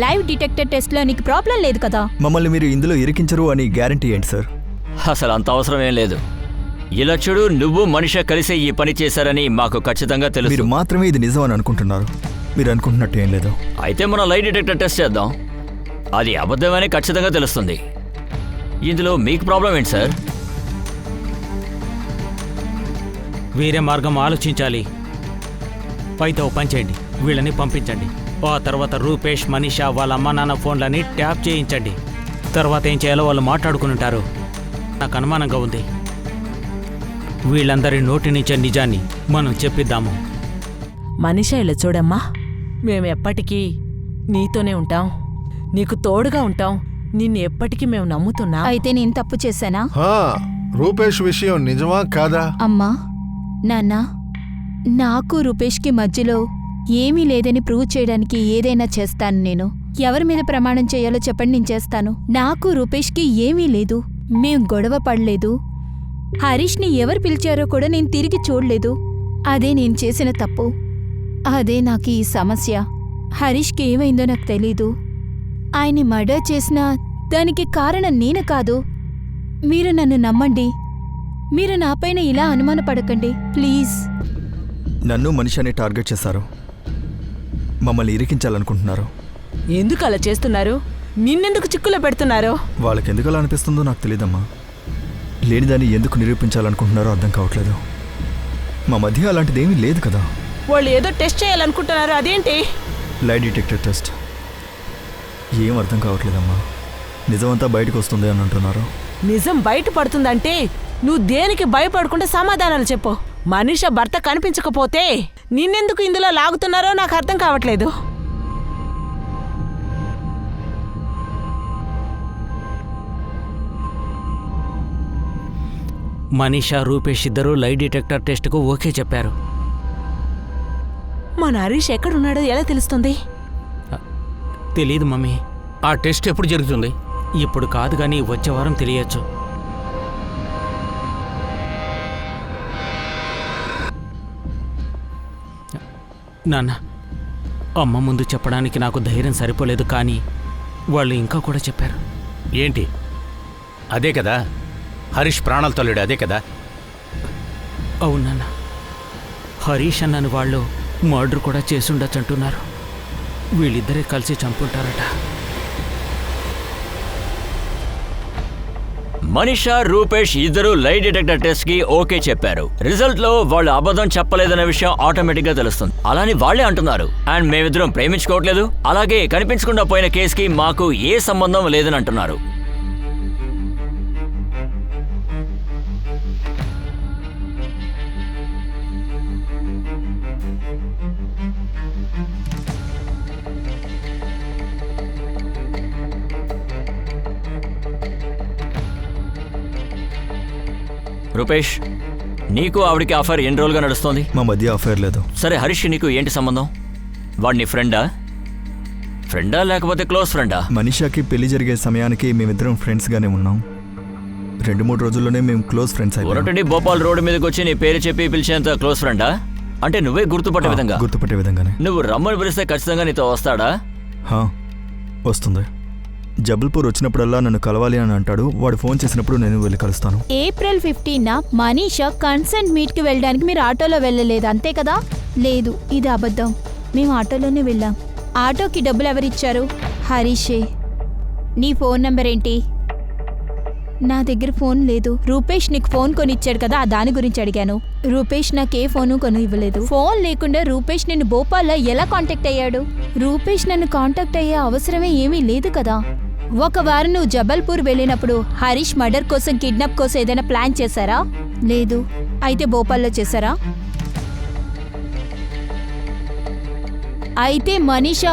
లైవ్ డిటెక్టర్ టెస్ట్లో నీకు ప్రాబ్లం లేదు కదా. మమ్మల్ని మీరు ఇందులో ఇరికించరు అని గ్యారంటీ ఏంటి సార్? అసలు అంత అవసరం ఏం లేదు. ఇలా చూడు, నువ్వు మనిషి కలిసి ఈ పని చేశారని మాకు ఖచ్చితంగా తెలుసు. మీరు మాత్రమే ఇది నిజం అని అనుకుంటున్నారు. మీరు అనుకుంటున్నట్టు ఏం లేదు. అయితే మనం లై డిటెక్టర్ టెస్ట్ చేద్దాం. అది అబద్ధమని ఖచ్చితంగా తెలుస్తుంది. ఇందులో మీకు ప్రాబ్లం ఏంటి సార్? వేరే మార్గం ఆలోచించాలి. అయితే ఓ పని చేయండి, వీళ్ళని పంపించండి. ఆ తర్వాత రూపేష్, మనీషా వాళ్ళ అమ్మా నాన్న ఫోన్లని ట్యాప్ చేయించండి. తర్వాత ఏం చేయాలో వాళ్ళు మాట్లాడుకుని ఉంటారు. నాకు అనుమానంగా ఉంది. వీళ్ళందరి నోటి నుంచే నిజాన్ని మనం చెప్పిద్దాము. మనీషా, ఇలా చూడమ్మా, మేము ఎప్పటికీ నీతోనే ఉంటాం, నీకు తోడుగా ఉంటాం. నిన్ను ఎప్పటికీ మేము నమ్ముతున్నాం. అయితే నేను తప్పు చేశానా? రూపేష్ విషయం నిజమా కాదా? అమ్మా, నాన్న, నాకు రూపేష్కి మధ్యలో ఏమీ లేదని ప్రూవ్ చేయడానికి ఏదైనా చేస్తాను. నేను ఎవరి మీద ప్రమాణం చేయాలో చెప్పండి, నేను చేస్తాను. నాకు రూపేష్కి ఏమీ లేదు. మేం గొడవ పడలేదు. హరీష్ని ఎవరు పిలిచారో కూడా నేను తిరిగి చూడలేదు. అదే నేను చేసిన తప్పు. అదే నాకు ఈ సమస్య. హరీష్కి ఏమైందో నాకు తెలీదు. ఆయన్ని మర్డర్ చేసినా దానికి కారణం నేను కాదు. మీరు నన్ను నమ్మండి. మీరు నాపైన ఇలా అనుమానపడకండి ప్లీజ్. నన్ను మనిషిని టార్గెట్ చేశారు. మమ్మల్ని ఇరికించాలనుకుంటున్నారు. ఎందుకు అలా చేస్తున్నారు? నిన్నెందుకు చిక్కులో పెడుతున్నారు? వాళ్ళకి ఎందుకు అలా అనిపిస్తుందో నాకు తెలియదమ్మా. లేనిదాన్ని ఎందుకు నిరూపించాలనుకుంటున్నారో అర్థం కావట్లేదు. మా మధ్య అలాంటిదేమీ లేదు కదా. వాళ్ళు ఏదో టెస్ట్ చేయాలనుకుంటున్నారు, అదేంటి? Lie detector test. ఏం అర్థం కావట్లేదమ్మా. నిజమంతా బయటకు వస్తుంది అని అంటున్నారు. నిజం బయటపడుతుందంటే నువ్వు దేనికి భయపడకుండా సమాధానాలు చెప్పు. మనీషా భర్త కనిపించకపోతే నిన్నెందుకు ఇందులో లాగుతున్నారో నాకు అర్థం కావట్లేదు. మనీషా, రూపేష్ ఇద్దరూ లై డిటెక్టర్ టెస్ట్కు ఓకే చెప్పారు. మన హరీష్ ఎక్కడున్నాడో ఎలా తెలుస్తుంది? తెలీదు మమ్మీ. ఆ టెస్ట్ ఎప్పుడు జరుగుతుంది? ఇప్పుడు కాదు కానీ వచ్చే వారం తెలియచ్చు. నాన్న, అమ్మ ముందు చెప్పడానికి నాకు ధైర్యం సరిపోలేదు, కానీ వాళ్ళు ఇంకా కూడా చెప్పారు. ఏంటి? అదే కదా, హరీష్ ప్రాణాలతో లేడు, అదే కదా. అవును నాన్న, హరీష్ అన్నని వాళ్ళు మర్డర్ కూడా చేసుండొచ్చంటున్నారు. వీళ్ళిద్దరే కలిసి చంపుంటారట. మనీషా, రూపేష్ ఇద్దరు లై డిటెక్టర్ టెస్ట్ కి ఓకే చెప్పారు. రిజల్ట్ లో వాళ్ళు అబద్ధం చెప్పలేదన్న విషయం ఆటోమేటిక్ గా తెలుస్తుంది. అలాని వాళ్లే అంటున్నారు. అండ్ మేమిద్దరం ప్రేమించుకోవట్లేదు, అలాగే కనిపించకుండా పోయిన కేసుకి మాకు ఏ సంబంధం లేదని అంటున్నారు. రూపేష్, నీకు ఆవిడికి అఫైర్ ఎన్ని రోజులుగా నడుస్తోంది? మా మధ్య అఫైర్ లేదు. సరే, హరీష్ నీకు ఏంటి సంబంధం? వాడిని ఫ్రెండా లేకపోతే క్లోజ్ ఫ్రెండా? మనీషాకి పెళ్లి జరిగే సమయానికి మేమిద్దరం ఫ్రెండ్స్గానే ఉన్నాం. 2-3 రోజుల్లోనే మేము క్లోజ్ ఫ్రెండ్స్ అయిపోయాం. ఒకటి భోపాల్ రోడ్డు మీదకి వచ్చి నీ పేరు చెప్పి పిలిచేంత క్లోజ్ ఫ్రెండా? అంటే నువ్వే గుర్తుపట్టే విధంగానే. నువ్వు రమ్మని పిలిస్తే ఖచ్చితంగా నీతో వస్తాడా? వస్తుంది. జబల్పూర్ వచ్చినప్పుడల్లా నన్ను కలవాలి అని అంటాడు. వాడు ఫోన్ చేసినప్పుడు నేను వెళ్ళి కలుస్తాను. ఏప్రిల్ 15న మనీషా కన్సెంట్ మీట్కి వెళ్ళడానికి మీరు ఆటోలో వెళ్ళలేదు, అంతే కదా? లేదు, ఇది అబద్ధం. మేము ఆటోలోనే వెళ్ళాం. ఆటోకి డబ్బులు ఎవరిచ్చారు? హరీషే. నీ ఫోన్ నంబర్ ఏంటి? నా దగ్గర ఫోన్ లేదు. రూపేష్ నీకు ఫోన్ కొనిచ్చాడు కదా, దాని గురించి అడిగాను. రూపేష్ నాకే ఫోను కొని ఇవ్వలేదు. ఫోన్ లేకుండా రూపేష్ నిన్ను భోపాల్లో ఎలా కాంటాక్ట్ అయ్యాడు? రూపేష్ నన్ను కాంటాక్ట్ అయ్యే అవసరమే ఏమీ లేదు కదా. ఒక వారం నువ్వు జబల్పూర్ వెళ్ళినప్పుడు హరీష్ మర్డర్ కోసం, కిడ్నాప్ కోసం ఏదైనా ప్లాన్ చేశారా? లేదు. అయితే భోపాల్లో చేశారా? అయితే మనీషా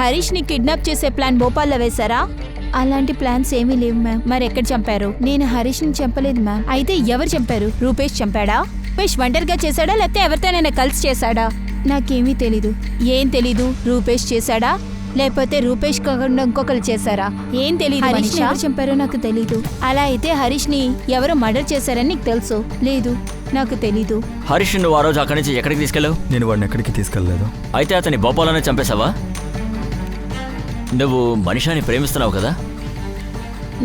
హరీష్ని కిడ్నాప్ చేసే ప్లాన్ భోపాల్లో వేశారా? అలాంటి ప్లాన్స్ ఏమీ లేవు మ్యామ్. మరి ఎక్కడ చంపారు? నేను హరీష్ని చంపలేదు మ్యామ్. అయితే ఎవరు చంపారు? రూపేష్ చంపాడా? రూపేష్ ఒంటరిగా చేశాడా లేకపోతే ఎవరితోనైనా కలిసి చేశాడా? నాకేమీ తెలీదు. ఏం తెలీదు? రూపేష్ చేశాడా లేకపోతే రూపేష్ కాకుండా ఇంకొకరు చేశారా? ఏం తెలీదు. హరీష్ ఎవరు చంపారో నాకు తెలీదు. అలా అయితే హరీష్ని ఎవరో మర్డర్ చేశారని నీకు తెలుసు? లేదు, నాకు తెలీదు. హరీష్ నువ్వు ఆ రోజు అక్కడి నుంచి ఎక్కడికి తీసుకెళ్ళావు? నేను వాడిని ఎక్కడికి తీసుకెళ్ళలేదు. అయితే అతని భోపాల్లోనే చంపేశావా? నువ్వు మనీషాని ప్రేమిస్తున్నావు కదా?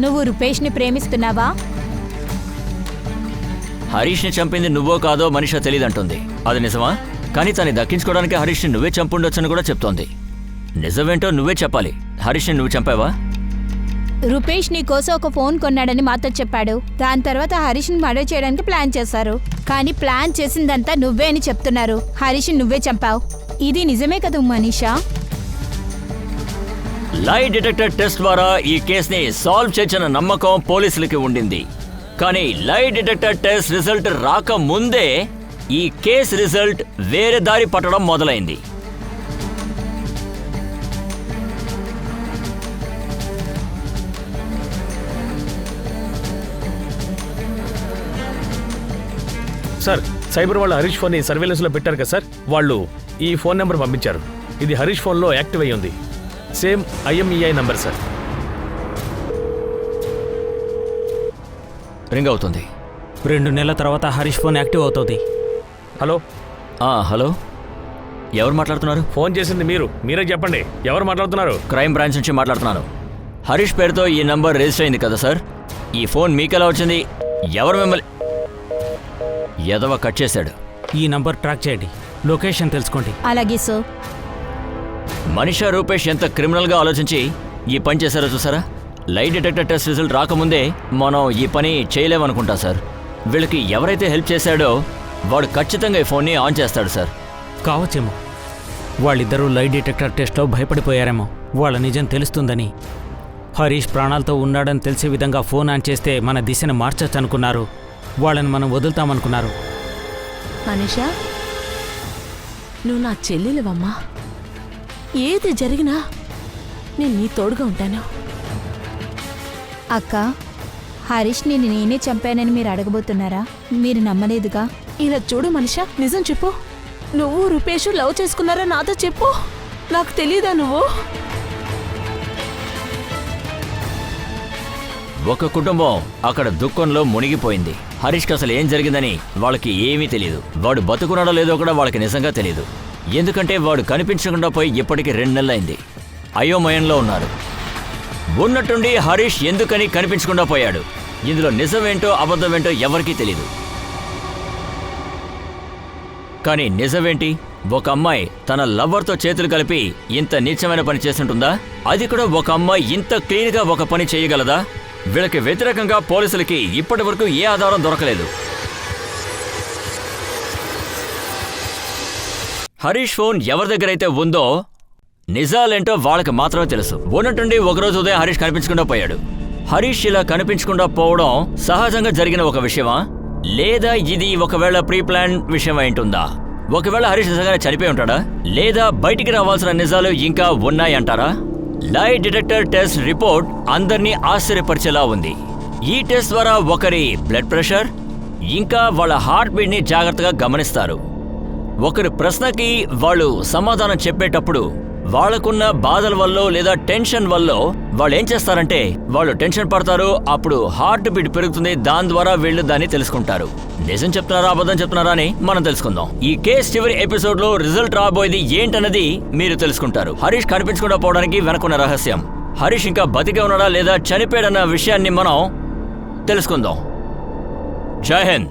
నువ్వు రూపేష్ని ప్రేమిస్తున్నావా? హరీష్ని చంపింది నువ్వో కాదో మనీషా తెలియదంటుంది. అది నిజమా? కానీ తన్ని దక్కించుకోవడానికి హరీష్ని నువ్వే చంపుండొచ్చని కూడా చెప్తోంది. నిజమేంటో నువ్వే చెప్పాలి. హరీష్ని నువ్వు చంపావా? రూపేష్ నీ కోసం ఒక ఫోన్ కొన్నాడని మాతో చెప్పాడు. దాని తర్వాత హరీష్ని మర్డర్ చేయడానికి ప్లాన్ చేశారు. కానీ ప్లాన్ చేసిందంతా నువ్వే అని చెప్తున్నారు. హరీష్ని నువ్వే చంపావు. ఇది నిజమే కదా మనీషా? లై డిటెక్టర్ టెస్ట్ ద్వారా ఈ కేసుని సాల్వ్ చేసిన నమ్మకం పోలీసులకి ఉండింది. కానీ లై డిటెక్టర్ టెస్ట్ రిజల్ట్ రాకముందే ఈ కేసు రిజల్ట్ వేరే దారి పట్టడం మొదలైంది. సార్, సైబర్ వాళ్ళు హరీష్ ఫోన్ని సర్వేలెన్స్లో పెట్టారు కదా సార్, వాళ్ళు ఈ ఫోన్ నెంబర్ పంపించారు. ఇది హరీష్ ఫోన్లో యాక్టివ్ అయ్యి ఉంది. Same IMEI number sir. Ring అవుతుంది. 2 నెలల తర్వాత హరీష్ ఫోన్ యాక్టివ్ అవుతుంది. హలో. హలో, ఎవరు మాట్లాడుతున్నారు? ఫోన్ చేసింది మీరే చెప్పండి. ఎవరు మాట్లాడుతున్నారు? క్రైమ్ బ్రాంచ్ నుంచి మాట్లాడుతున్నాను. హరీష్ పేరుతో ఈ నంబర్ రిజిస్టర్ అయింది కదా సార్? ఈ ఫోన్ మీకెలా వచ్చింది? ఎవరు మిమ్మల్ని ఎదవ కట్ చేశాడు? ఈ నంబర్ ట్రాక్ చేయండి, లొకేషన్ తెలుసుకోండి. అలాగే సార్. మనీషా, రూపేష్ ఎంత క్రిమినల్గా ఆలోచించి ఈ పని చేశారో చూసారా? లై డిటెక్టర్ టెస్ట్ రిజల్ట్ రాకముందే మనం ఈ పని చేయలేమనుకుంటా సార్. వీళ్ళకి ఎవరైతే హెల్ప్ చేశాడో వాడు ఖచ్చితంగా ఈ ఫోన్ని ఆన్ చేస్తాడు సార్. కావచ్చేమో. వాళ్ళిద్దరూ లై డిటెక్టర్ టెస్ట్లో భయపడిపోయారేమో. వాళ్ళ నిజం తెలుస్తుందని. హరీష్ ప్రాణాలతో ఉన్నాడని తెలిసే విధంగా ఫోన్ ఆన్ చేస్తే మన దిశను మార్చచ్చు అనుకున్నారు. వాళ్ళని మనం వదులుతామనుకున్నారు. మనీషా, నువ్వు నా చెల్లెలివమ్మా. ఏది జరిగినా నేను నీ తోడుగా ఉంటాను. అక్క, హరీష్ని నేనే చంపానని మీరు అడగబోతున్నారా? మీరు నమ్మలేదుగా. ఇలా చూడు మనీషా, నిజం చెప్పు. నువ్వు రూపేష్ లవ్ చేసుకున్నారా? నాతో చెప్పు. నాకు తెలీదా నువ్వు? ఒక కుటుంబం అక్కడ దుఃఖంలో మునిగిపోయింది. హరీష్కి అసలు ఏం జరిగిందని వాళ్ళకి ఏమీ తెలియదు. వాడు బతుకున్నాడో లేదో కూడా వాళ్ళకి నిజంగా తెలియదు. ఎందుకంటే వాడు కనిపించకుండా పోయి ఇప్పటికి 2 నెలలైంది. అయోమయంలో ఉన్నారు. ఉన్నట్టుండి హరీష్ ఎందుకని కనిపించకుండా పోయాడు? ఇందులో నిజమేంటో అబద్ధమేంటో ఎవరికీ తెలీదు. కానీ నిజమేంటి? ఒక అమ్మాయి తన లవ్వర్తో చేతులు కలిపి ఇంత నీచమైన పని చేస్తుంటుందా? అది కూడా ఒక అమ్మాయి ఇంత క్లీన్గా ఒక పని చేయగలదా? వీళ్ళకి వ్యతిరేకంగా పోలీసులకి ఇప్పటి వరకు ఏ ఆధారం దొరకలేదు. హరీష్ ఫోన్ ఎవరి దగ్గరైతే ఉందో నిజాలేంటో వాళ్ళకి మాత్రమే తెలుసు. ఉన్నట్టుండి ఒకరోజు ఉదయం హరీష్ కనిపించకుండా పోయాడు. హరీష్ ఇలా కనిపించకుండా పోవడం సహజంగా జరిగిన ఒక విషయమా, లేదా ఇది ఒకవేళ ప్రీ ప్లాన్ విషయం అయింటుందా? ఒకవేళ హరీష్ నిజంగానే చనిపోయి ఉంటాడా, లేదా బయటికి రావాల్సిన నిజాలు ఇంకా ఉన్నాయంటారా? లై డిటెక్టర్ టెస్ట్ రిపోర్ట్ అందరినీ ఆశ్చర్యపరిచేలా ఉంది. ఈ టెస్ట్ ద్వారా ఒకరి బ్లడ్ ప్రెషర్ ఇంకా వాళ్ళ హార్ట్ బీట్ ని జాగ్రత్తగా గమనిస్తారు. ఒకరి ప్రశ్నకి వాళ్ళు సమాధానం చెప్పేటప్పుడు వాళ్ళకున్న బాధల వల్ల లేదా టెన్షన్ వల్ల వాళ్ళు ఏం చేస్తారంటే వాళ్ళు టెన్షన్ పడతారు. అప్పుడు హార్ట్ బీట్ పెరుగుతుంది. దాని ద్వారా వీళ్ళు దాన్ని తెలుసుకుంటారు. నిజం చెప్తున్నారా అబద్ధం చెప్తున్నారా అని మనం తెలుసుకుందాం. ఈ కేసు చివరి ఎపిసోడ్ లో రిజల్ట్ రాబోయేది ఏంటన్నది మీరు తెలుసుకుంటారు. హరీష్ కనిపించకుండా పోవడానికి వెనకున్న రహస్యం, హరీష్ ఇంకా బతికే ఉన్నాడా లేదా చనిపోయాడన్న విషయాన్ని మనం తెలుసుకుందాం. జై హింద్.